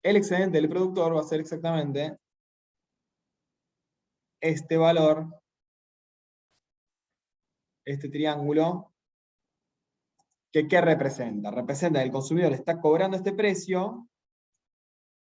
El excedente del productor va a ser exactamente este valor, este triángulo, que ¿qué representa? Representa que el consumidor está cobrando este precio,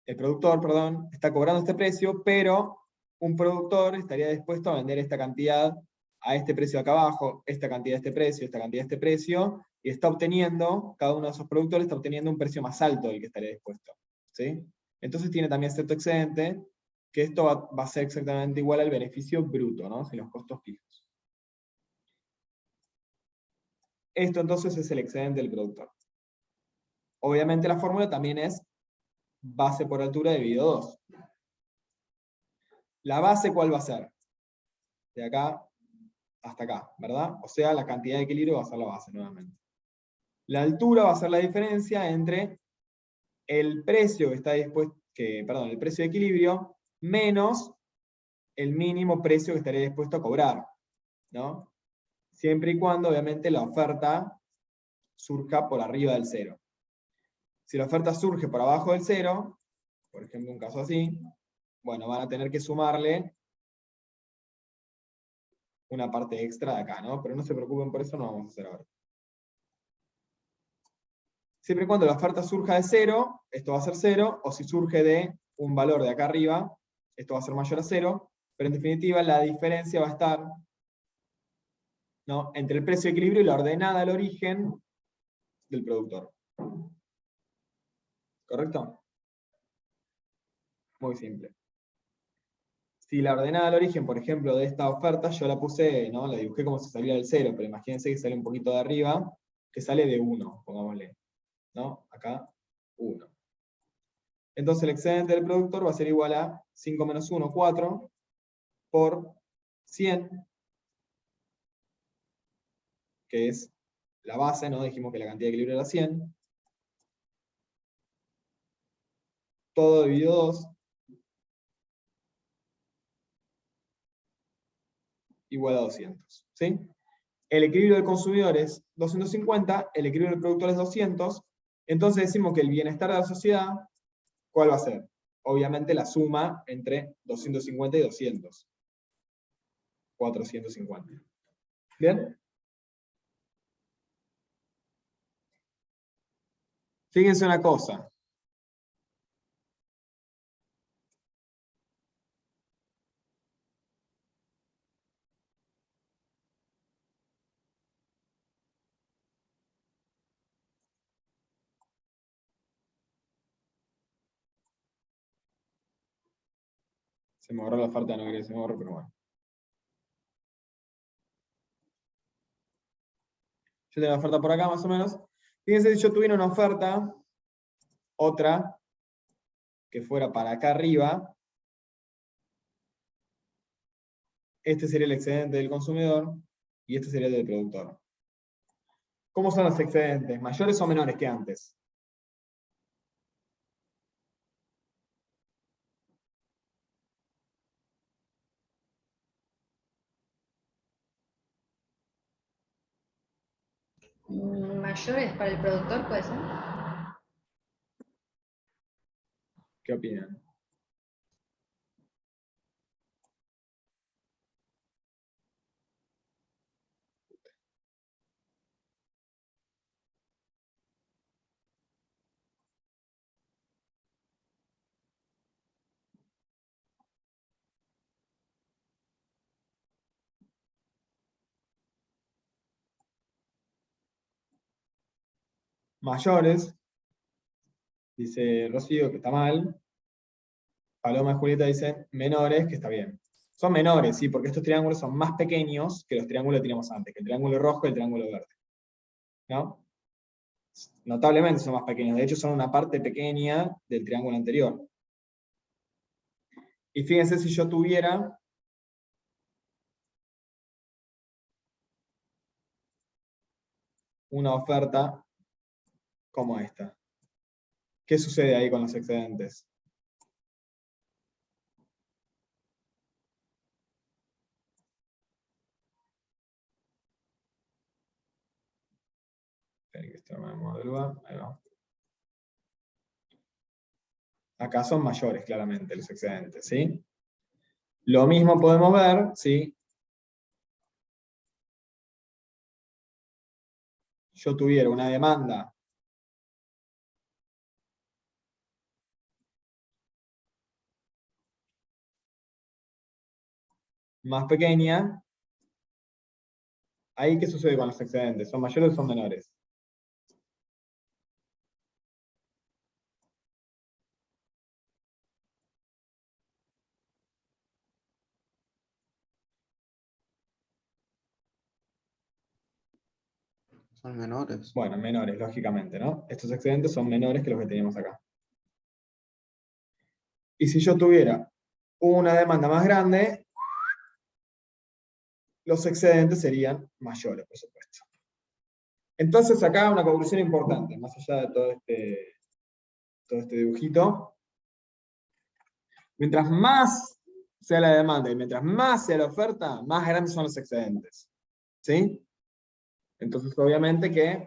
el productor, perdón, está cobrando este precio, pero un productor estaría dispuesto a vender esta cantidad a este precio de acá abajo, esta cantidad de este precio, esta cantidad de este precio, y está obteniendo, cada uno de esos productores está obteniendo un precio más alto del que estaría dispuesto. ¿Sí? Entonces tiene también cierto excedente, que esto va a ser exactamente igual al beneficio bruto, ¿no? Sin los costos fijos. Esto entonces es el excedente del productor. Obviamente la fórmula también es base por altura dividido 2. ¿La base cuál va a ser? De acá hasta acá, ¿verdad? O sea, la cantidad de equilibrio va a ser la base nuevamente. La altura va a ser la diferencia entre el precio que está dispuesto, perdón, el precio de equilibrio menos el mínimo precio que estaría dispuesto a cobrar, ¿no? Siempre y cuando, obviamente, la oferta surja por arriba del 0. Si la oferta surge por abajo del 0, por ejemplo, un caso así, bueno, van a tener que sumarle una parte extra de acá, ¿no? Pero no se preocupen por eso, no vamos a hacer ahora. Siempre y cuando la oferta surja de 0, esto va a ser 0, o si surge de un valor de acá arriba, esto va a ser mayor a 0, pero en definitiva la diferencia va a estar, ¿no?, entre el precio de equilibrio y la ordenada al origen del productor. ¿Correcto? Muy simple. Si la ordenada al origen, por ejemplo, de esta oferta, yo la puse, ¿no?, la dibujé como si saliera del 0, pero imagínense que sale un poquito de arriba, que sale de 1, pongámosle, ¿no? Acá, 1. Entonces el excedente del productor va a ser igual a 5 menos 1, 4, por 100, que es la base, ¿no? Dijimos que la cantidad de equilibrio era 100. Todo dividido 2. Igual a 200. ¿Sí? El equilibrio del consumidor es 250, el equilibrio del productor es 200. Entonces decimos que el bienestar de la sociedad, ¿cuál va a ser? Obviamente la suma entre 250 y 200. 450. ¿Bien? Fíjense una cosa. Se me borró la oferta, no quería que se me borre, pero bueno. Yo tengo la oferta por acá más o menos. Fíjense si yo tuviera una oferta, otra, que fuera para acá arriba. Este sería el excedente del consumidor y este sería el del productor. ¿Cómo son los excedentes? ¿Mayores o menores que antes? Mayores para el productor, ¿puede ser? ¿Qué opinan? Mayores, dice Rocío que está mal. Paloma y Julieta dicen menores, que está bien. Son menores, sí, porque estos triángulos son más pequeños que los triángulos que teníamos antes, que el triángulo rojo y el triángulo verde. ¿No? Notablemente son más pequeños, de hecho son una parte pequeña del triángulo anterior. Y fíjense si yo tuviera una oferta como esta. ¿Qué sucede ahí con los excedentes? Esperen que esto me mueva. Ahí va. Acá son mayores, claramente, los excedentes, ¿sí? Lo mismo podemos ver, ¿sí? Yo tuviera una demanda más pequeña, ¿ahí qué sucede con los excedentes? ¿Son mayores o son menores? Son menores. Bueno, menores, lógicamente, ¿no? Estos excedentes son menores que los que teníamos acá. Y si yo tuviera una demanda más grande, los excedentes serían mayores, por supuesto. Entonces acá una conclusión importante, más allá de todo este dibujito. Mientras más sea la demanda y mientras más sea la oferta, más grandes son los excedentes. ¿Sí? Entonces obviamente que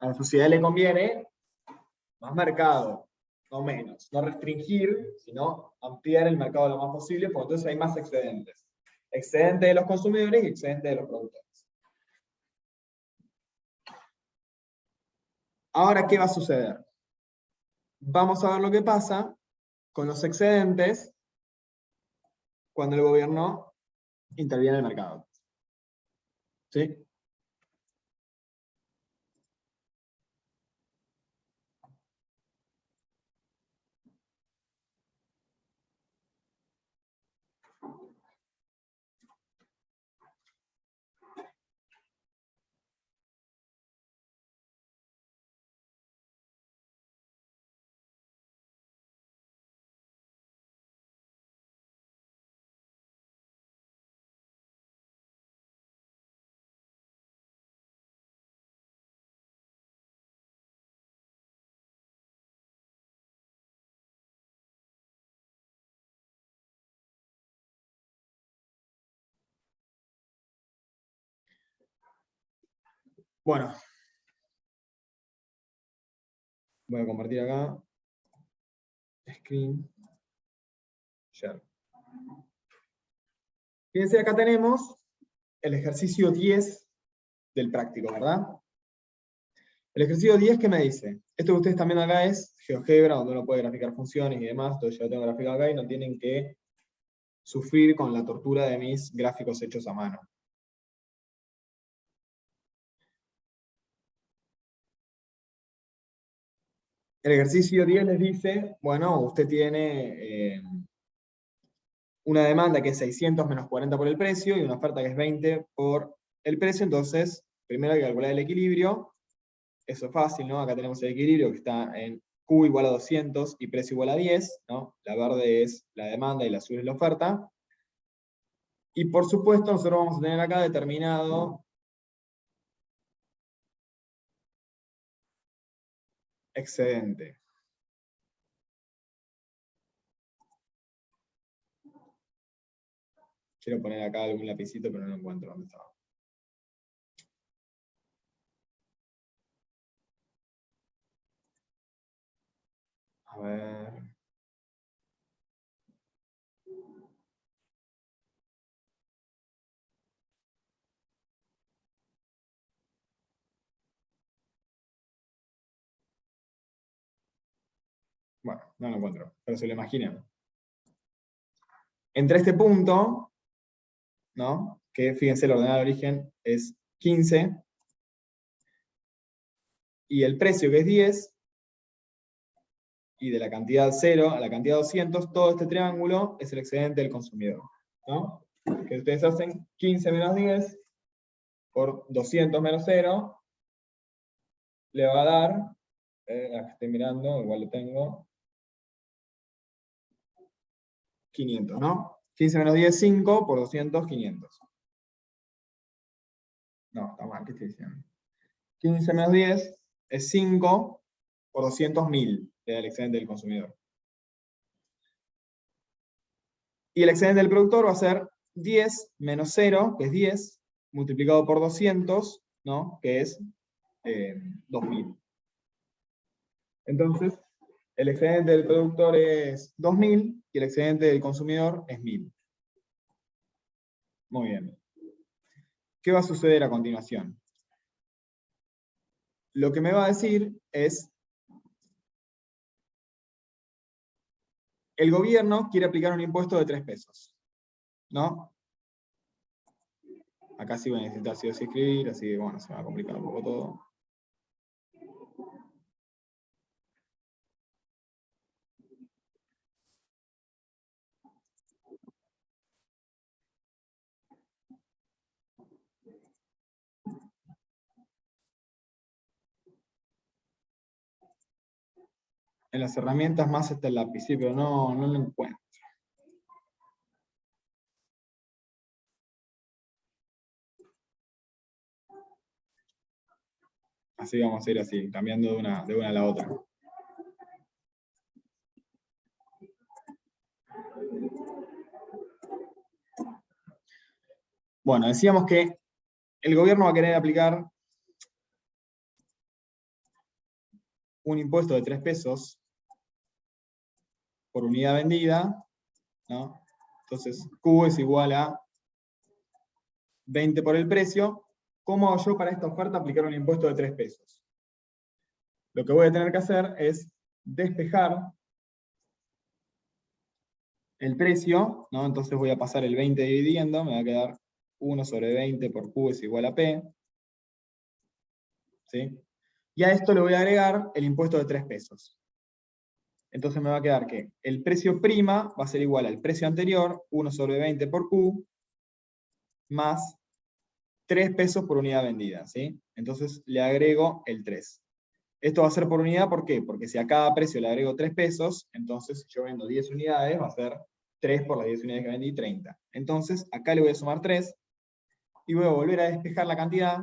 a la sociedad le conviene más mercado, no menos. No restringir, sino ampliar el mercado lo más posible, porque entonces hay más excedentes. Excedente de los consumidores y excedente de los productores. Ahora, ¿qué va a suceder? Vamos a ver lo que pasa con los excedentes cuando el gobierno interviene en el mercado. ¿Sí? Bueno. Voy a compartir acá. Screen. Share. Fíjense, acá tenemos el ejercicio 10 del práctico, ¿verdad? El ejercicio 10, ¿qué me dice? Esto que ustedes están viendo acá es GeoGebra, donde uno puede graficar funciones y demás. Entonces yo lo tengo graficado acá y no tienen que sufrir con la tortura de mis gráficos hechos a mano. El ejercicio 10 les dice, bueno, usted tiene una demanda que es 600 menos 40 por el precio y una oferta que es 20 por el precio, entonces primero hay que calcular el equilibrio. Eso es fácil, ¿no? Acá tenemos el equilibrio que está en Q igual a 200 y precio igual a 10, ¿no? La verde es la demanda y la azul es la oferta. Y por supuesto, nosotros vamos a tener acá determinado excedente. Quiero poner acá algún lapicito, pero no lo encuentro dónde estaba. A ver. Bueno, no lo encuentro, pero se lo imaginan. Entre este punto, ¿no? Que fíjense, el ordenado de origen es 15, y el precio que es 10, y de la cantidad 0 a la cantidad 200, todo este triángulo es el excedente del consumidor, ¿no? Que ustedes hacen 15 menos 10 por 200 menos 0, le va a dar, acá estoy mirando, igual lo tengo, 500, ¿no? 15 menos 10, 5, por 200, 500. No, está mal, ¿qué estoy diciendo? 15 menos 10 es 5, por 200, 1000, le da el excedente del consumidor. Y el excedente del productor va a ser 10 menos 0, que es 10, multiplicado por 200, ¿no? Que es 2000. Entonces, el excedente del productor es 2000 y el excedente del consumidor es 1000. Muy bien. ¿Qué va a suceder a continuación? Lo que me va a decir es, el gobierno quiere aplicar un impuesto de 3 pesos, ¿no? Acá sí voy a necesitar sí o sí escribir, así que bueno, se va a complicar un poco todo. En las herramientas más está el lápiz, sí, pero no lo encuentro. Así vamos a ir así, cambiando de una a la otra. Bueno, decíamos que el gobierno va a querer aplicar un impuesto de 3 pesos por unidad vendida, ¿no? Entonces, Q es igual a 20 por el precio. ¿Cómo hago yo para esta oferta aplicar un impuesto de 3 pesos? Lo que voy a tener que hacer es despejar el precio, ¿no? Entonces voy a pasar el 20 dividiendo, me va a quedar 1 sobre 20 por Q es igual a P. ¿Sí? Y a esto le voy a agregar el impuesto de 3 pesos. Entonces me va a quedar que el precio prima va a ser igual al precio anterior, 1 sobre 20 por Q, más 3 pesos por unidad vendida, ¿sí? Entonces le agrego el 3. Esto va a ser por unidad, ¿por qué? Porque si a cada precio le agrego 3 pesos, entonces si yo vendo 10 unidades, va a ser 3 por las 10 unidades que vendí, 30. Entonces acá le voy a sumar 3, y voy a volver a despejar la cantidad,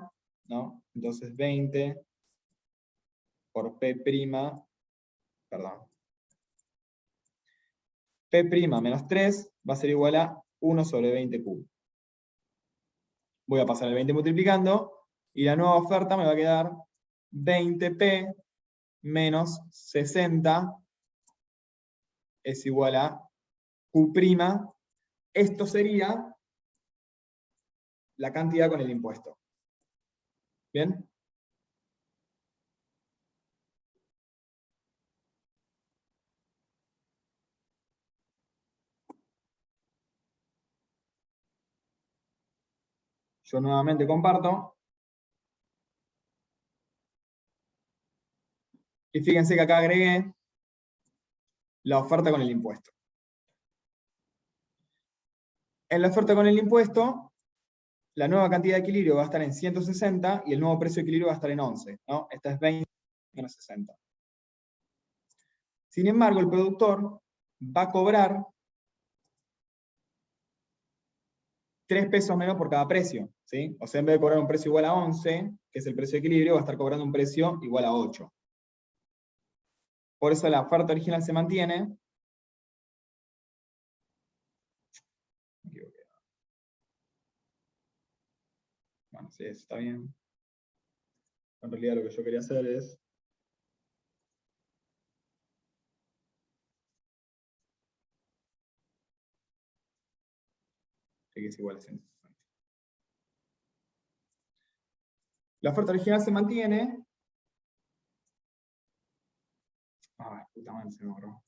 ¿no? Entonces 20 por P', perdón. P' menos 3 va a ser igual a 1 sobre 20Q. Voy a pasar el 20 multiplicando, y la nueva oferta me va a quedar 20P menos 60 es igual a Q'. Esto sería la cantidad con el impuesto. ¿Bien? Yo nuevamente comparto. Y fíjense que acá agregué la oferta con el impuesto. En la oferta con el impuesto, la nueva cantidad de equilibrio va a estar en 160 y el nuevo precio de equilibrio va a estar en 11, ¿no? Esta es 20 menos 60. Sin embargo, el productor va a cobrar 3 pesos menos por cada precio, ¿sí? O sea, en vez de cobrar un precio igual a 11, que es el precio de equilibrio, va a estar cobrando un precio igual a 8. Por eso la oferta original se mantiene. Bueno, sí, eso está bien. En realidad lo que yo quería hacer es... que es igual a 160. La oferta original se mantiene. Ay, puta madre, se me borró.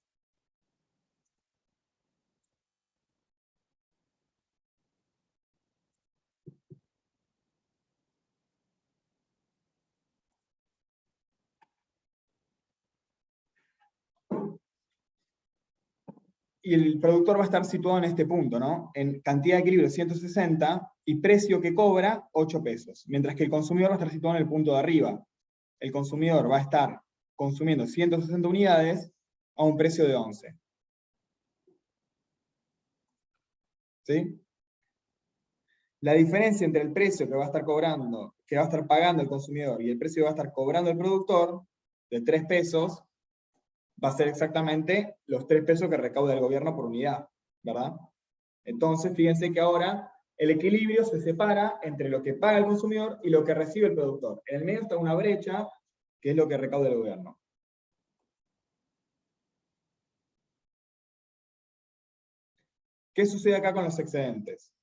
Y el productor va a estar situado en este punto, ¿no? En cantidad de equilibrio 160 y precio que cobra 8 pesos. Mientras que el consumidor va a estar situado en el punto de arriba. El consumidor va a estar consumiendo 160 unidades a un precio de 11. ¿Sí? La diferencia entre el precio que va a estar cobrando, que va a estar pagando el consumidor y el precio que va a estar cobrando el productor, de 3 pesos, va a ser exactamente los 3 pesos que recauda el gobierno por unidad, ¿verdad? Entonces, fíjense que ahora el equilibrio se separa entre lo que paga el consumidor y lo que recibe el productor. En el medio está una brecha, que es lo que recauda el gobierno. ¿Qué sucede acá con los excedentes?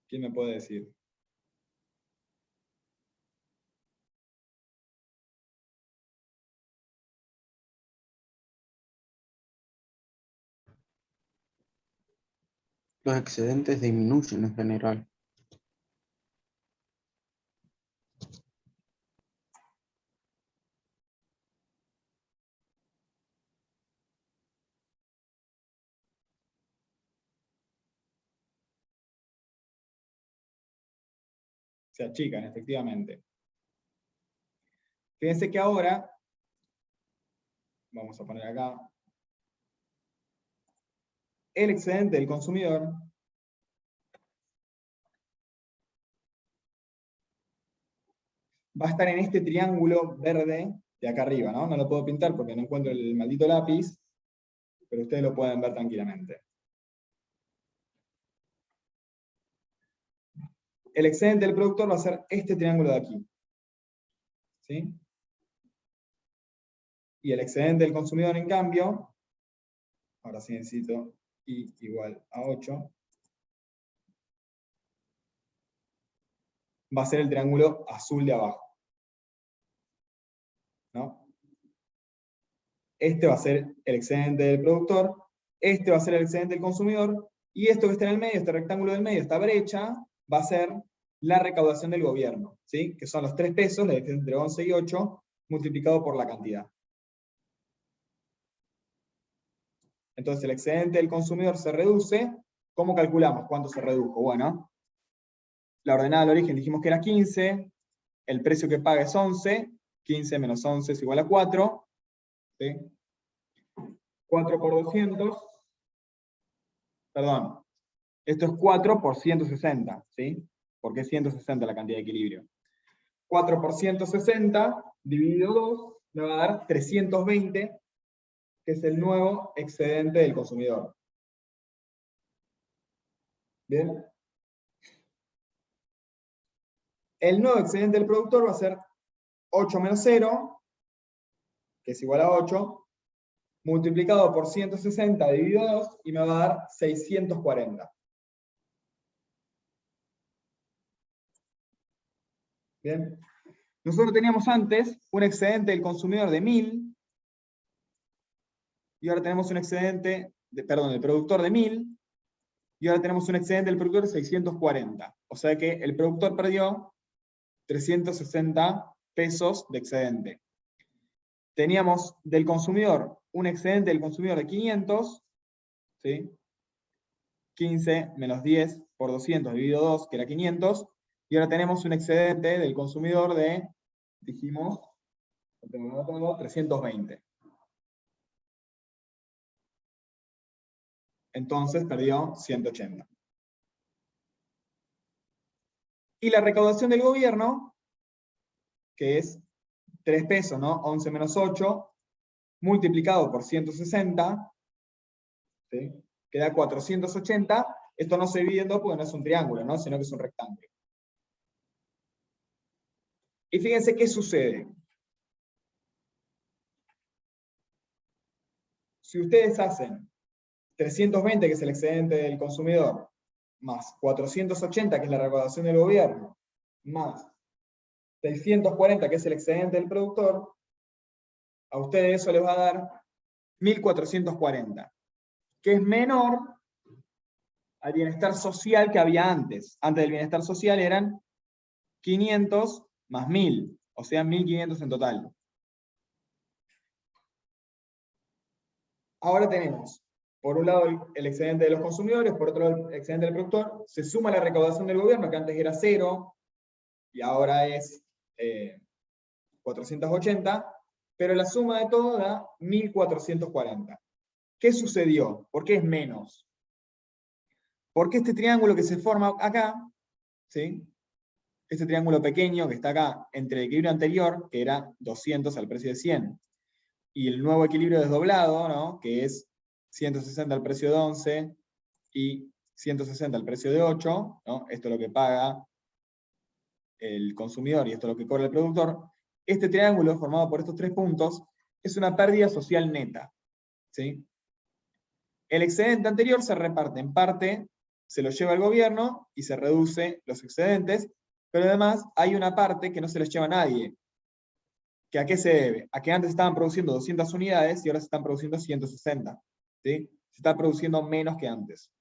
¿Quién me puede decir? Los excedentes disminuyen en general. Se achican, efectivamente. Fíjense que ahora, vamos a poner acá, el excedente del consumidor va a estar en este triángulo verde de acá arriba, ¿no? No lo puedo pintar porque no encuentro el maldito lápiz, pero ustedes lo pueden ver tranquilamente. El excedente del productor va a ser este triángulo de aquí. ¿Sí? Y el excedente del consumidor, en cambio, ahora sí necesito I igual a 8, va a ser el triángulo azul de abajo. ¿No? Este va a ser el excedente del productor, este va a ser el excedente del consumidor, y esto que está en el medio, este rectángulo del medio, esta brecha, va a ser la recaudación del gobierno, ¿sí? Que son los 3 pesos, la diferencia entre 11 y 8, multiplicado por la cantidad. Entonces el excedente del consumidor se reduce. ¿Cómo calculamos cuánto se redujo? Bueno, la ordenada del origen dijimos que era 15, el precio que paga es 11, 15 menos 11 es igual a 4, ¿sí? 4 por 200, perdón, esto es 4 por 160, ¿sí? Porque es 160 la cantidad de equilibrio. 4 por 160 dividido 2 me va a dar 320, que es el nuevo excedente del consumidor. ¿Bien? El nuevo excedente del productor va a ser 8 menos 0, que es igual a 8, multiplicado por 160 dividido 2, y me va a dar 640. ¿Bien? Nosotros teníamos antes un excedente del consumidor de 1000, y ahora tenemos un excedente, del productor de 1000, y ahora tenemos un excedente del productor de 640. O sea que el productor perdió 360 pesos de excedente. Teníamos del consumidor un excedente del consumidor de 500, ¿sí? 15 menos 10 por 200 dividido 2, que era 500, y ahora tenemos un excedente del consumidor de, dijimos, 320. Entonces perdió 180. Y la recaudación del gobierno, que es 3 pesos, ¿no? 11 menos 8, multiplicado por 160, ¿sí? Queda 480. Esto no se divide en 2 porque no es un triángulo, ¿no? Sino que es un rectángulo. Y fíjense qué sucede. Si ustedes hacen 320, que es el excedente del consumidor, más 480, que es la recaudación del gobierno, más 640, que es el excedente del productor, a ustedes eso les va a dar 1440, que es menor al bienestar social que había antes. Antes del bienestar social eran 500 más 1000, o sea, 1500 en total. Ahora tenemos, por un lado, el excedente de los consumidores, por otro lado, el excedente del productor, se suma la recaudación del gobierno, que antes era 0, y ahora es 480, pero la suma de todo da 1440. ¿Qué sucedió? ¿Por qué es menos? Porque este triángulo que se forma acá, ¿sí? Este triángulo pequeño que está acá, entre el equilibrio anterior, que era 200 al precio de 100, y el nuevo equilibrio desdoblado, ¿no? Que es 160 al precio de 11 y 160 al precio de 8, ¿no? Esto es lo que paga el consumidor y esto es lo que cobra el productor. Este triángulo formado por estos 3 puntos es una pérdida social neta, ¿sí? El excedente anterior se reparte en parte, se lo lleva el gobierno y se reduce los excedentes, pero además hay una parte que no se les lleva a nadie. ¿Que a qué se debe? A que antes estaban produciendo 200 unidades y ahora se están produciendo 160. ¿Sí? Se está produciendo menos que antes.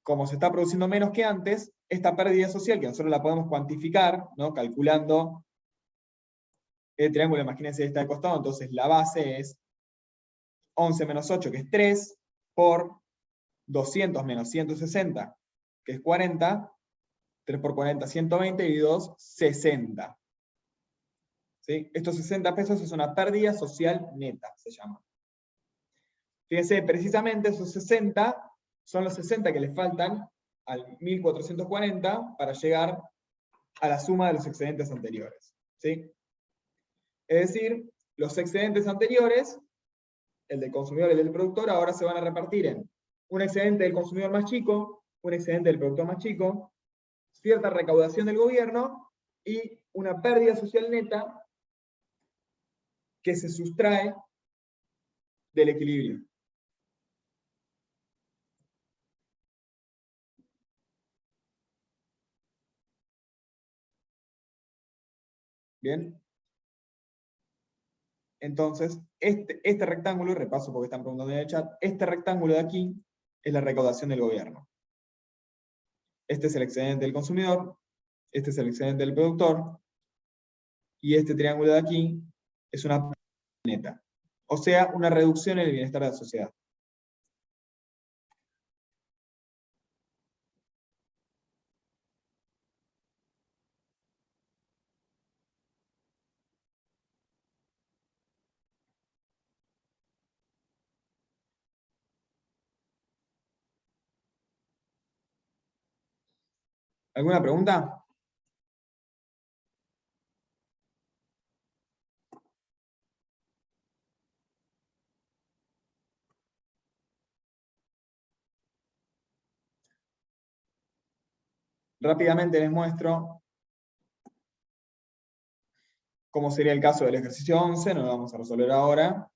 Como se está produciendo menos que antes, esta pérdida social, que nosotros la podemos cuantificar, ¿no? Calculando el triángulo, imagínense, está de costado, entonces la base es 11 menos 8, que es 3, por 200 menos 160, que es 40, 3 por 40, 120, y 2, 60. ¿Sí? Estos 60 pesos es una pérdida social neta, se llama. Fíjense, precisamente esos 60 son los 60 que le faltan al 1440 para llegar a la suma de los excedentes anteriores. ¿Sí? Es decir, los excedentes anteriores, el del consumidor y el del productor, ahora se van a repartir en un excedente del consumidor más chico, un excedente del productor más chico, cierta recaudación del gobierno y una pérdida social neta que se sustrae del equilibrio. ¿Bien? Entonces, este rectángulo, y repaso porque están preguntando en el chat, este rectángulo de aquí es la recaudación del gobierno. Este es el excedente del consumidor, este es el excedente del productor, y este triángulo de aquí es una pérdida neta. O sea, una reducción en el bienestar de la sociedad. ¿Alguna pregunta? Rápidamente les muestro cómo sería el caso del ejercicio 11, no lo vamos a resolver ahora.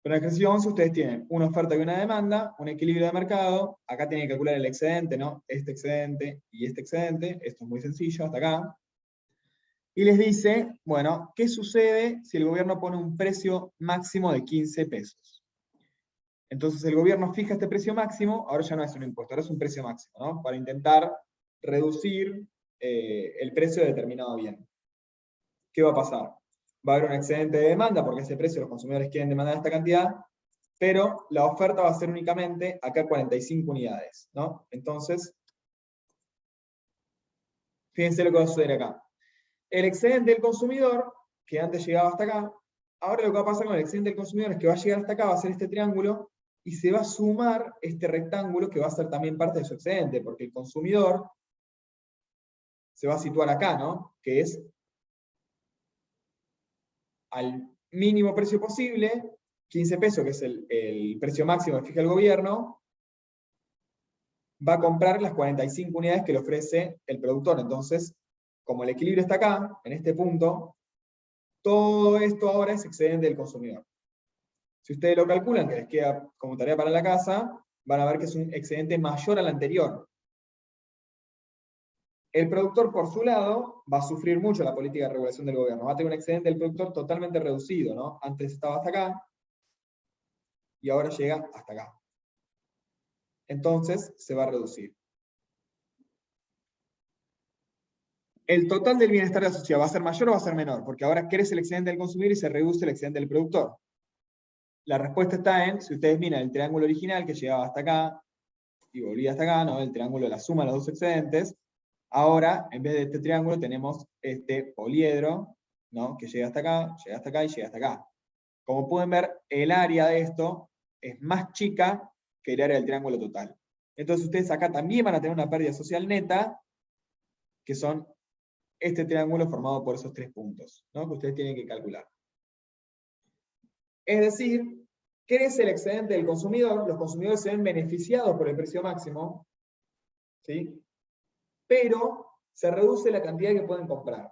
Pero en el ejercicio 11 ustedes tienen una oferta y una demanda, un equilibrio de mercado, acá tienen que calcular el excedente, ¿no? Este excedente y este excedente, esto es muy sencillo, hasta acá. Y les dice, bueno, ¿qué sucede si el gobierno pone un precio máximo de 15 pesos? Entonces el gobierno fija este precio máximo, ahora ya no es un impuesto, ahora es un precio máximo, ¿no? Para intentar reducir el precio de determinado bien. ¿Qué va a pasar? va a haber un excedente de demanda, porque a ese precio los consumidores quieren demandar esta cantidad, pero la oferta va a ser únicamente acá 45 unidades, ¿no? Entonces, fíjense lo que va a suceder acá. El excedente del consumidor, que antes llegaba hasta acá, ahora lo que va a pasar con el excedente del consumidor es que va a llegar hasta acá, va a ser este triángulo, y se va a sumar este rectángulo que va a ser también parte de su excedente, porque el consumidor se va a situar acá, ¿no? Que es al mínimo precio posible, 15 pesos, que es el precio máximo que fija el gobierno, va a comprar las 45 unidades que le ofrece el productor. Entonces, como el equilibrio está acá, en este punto, todo esto ahora es excedente del consumidor. Si ustedes lo calculan, que les queda como tarea para la casa, van a ver que es un excedente mayor al anterior. El productor, por su lado, va a sufrir mucho la política de regulación del gobierno. Va a tener un excedente del productor totalmente reducido, ¿no? Antes estaba hasta acá, y ahora llega hasta acá. Entonces, se va a reducir. ¿El total del bienestar de la sociedad va a ser mayor o va a ser menor? Porque ahora crece el excedente del consumidor y se reduce el excedente del productor. La respuesta está en, si ustedes miran el triángulo original que llegaba hasta acá y volvía hasta acá, ¿no? El triángulo de la suma de los dos excedentes. Ahora, en vez de este triángulo, tenemos este poliedro, ¿no? Que llega hasta acá y llega hasta acá. Como pueden ver, el área de esto es más chica que el área del triángulo total. Entonces ustedes acá también van a tener una pérdida social neta, que son este triángulo formado por esos tres puntos, ¿no? Que ustedes tienen que calcular. Es decir, crece el excedente del consumidor, los consumidores se ven beneficiados por el precio máximo, ¿sí? Pero se reduce la cantidad que pueden comprar.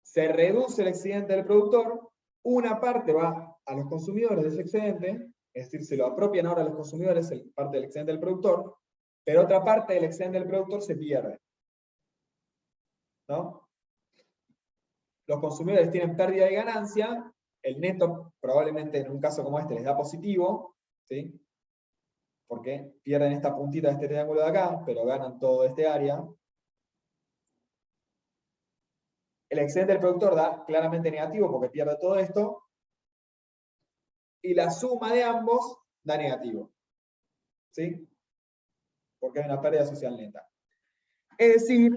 Se reduce el excedente del productor, una parte va a los consumidores de ese excedente, es decir, se lo apropian ahora a los consumidores, parte del excedente del productor, pero otra parte del excedente del productor se pierde, ¿no? Los consumidores tienen pérdida de ganancia, el neto probablemente en un caso como este les da positivo, ¿sí? Porque pierden esta puntita de este triángulo de acá, pero ganan todo este área. El excedente del productor da claramente negativo porque pierde todo esto, y la suma de ambos da negativo, ¿sí? Porque hay una pérdida social neta. Es decir,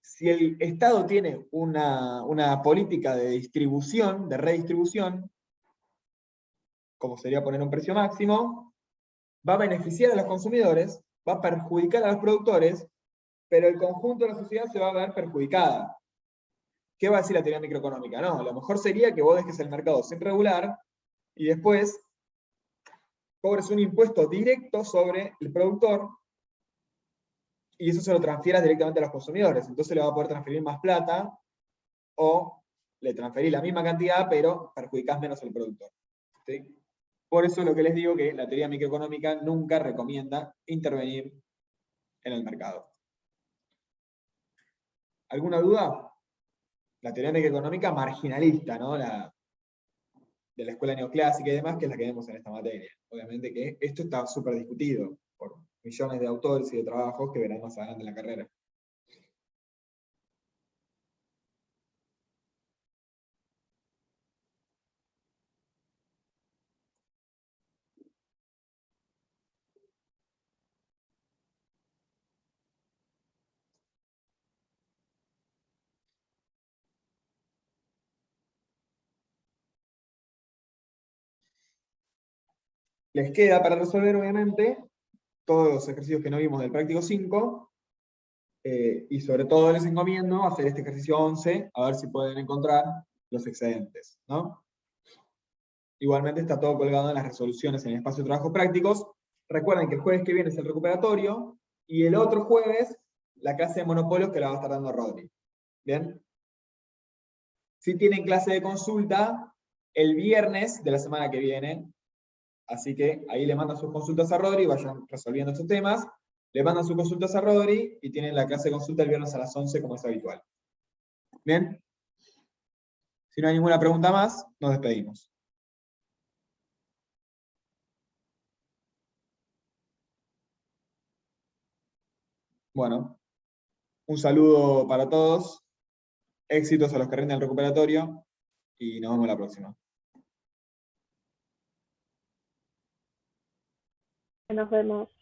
si el Estado tiene una política de distribución, de redistribución, como sería poner un precio máximo, va a beneficiar a los consumidores, va a perjudicar a los productores, pero el conjunto de la sociedad se va a ver perjudicada. ¿Qué va a decir la teoría microeconómica? No, lo mejor sería que vos dejes el mercado sin regular y después cobres un impuesto directo sobre el productor y eso se lo transfieras directamente a los consumidores. Entonces le va a poder transferir más plata o le transferís la misma cantidad, pero perjudicás menos al productor. ¿Sí? Por eso es lo que les digo que la teoría microeconómica nunca recomienda intervenir en el mercado. ¿Alguna duda? La teoría microeconómica marginalista, ¿no? De la escuela neoclásica y demás, que es la que vemos en esta materia. Obviamente que esto está súper discutido por millones de autores y de trabajos que verán más adelante en la carrera. Les queda para resolver, obviamente, todos los ejercicios que no vimos del práctico 5, y sobre todo les encomiendo hacer este ejercicio 11, a ver si pueden encontrar los excedentes, ¿no? Igualmente está todo colgado en las resoluciones en el espacio de trabajos prácticos. Recuerden que el jueves que viene es el recuperatorio, y el otro jueves la clase de monopolios que la va a estar dando Rodri. ¿Bien? Si tienen clase de consulta el viernes de la semana que viene, así que ahí le mandan sus consultas a Rodri, vayan resolviendo estos temas, le mandan sus consultas a Rodri y tienen la clase de consulta el viernes a las 11 como es habitual. ¿Bien? Si no hay ninguna pregunta más, nos despedimos. Bueno, un saludo para todos. Éxitos a los que rinden el recuperatorio y nos vemos la próxima. Nos vemos.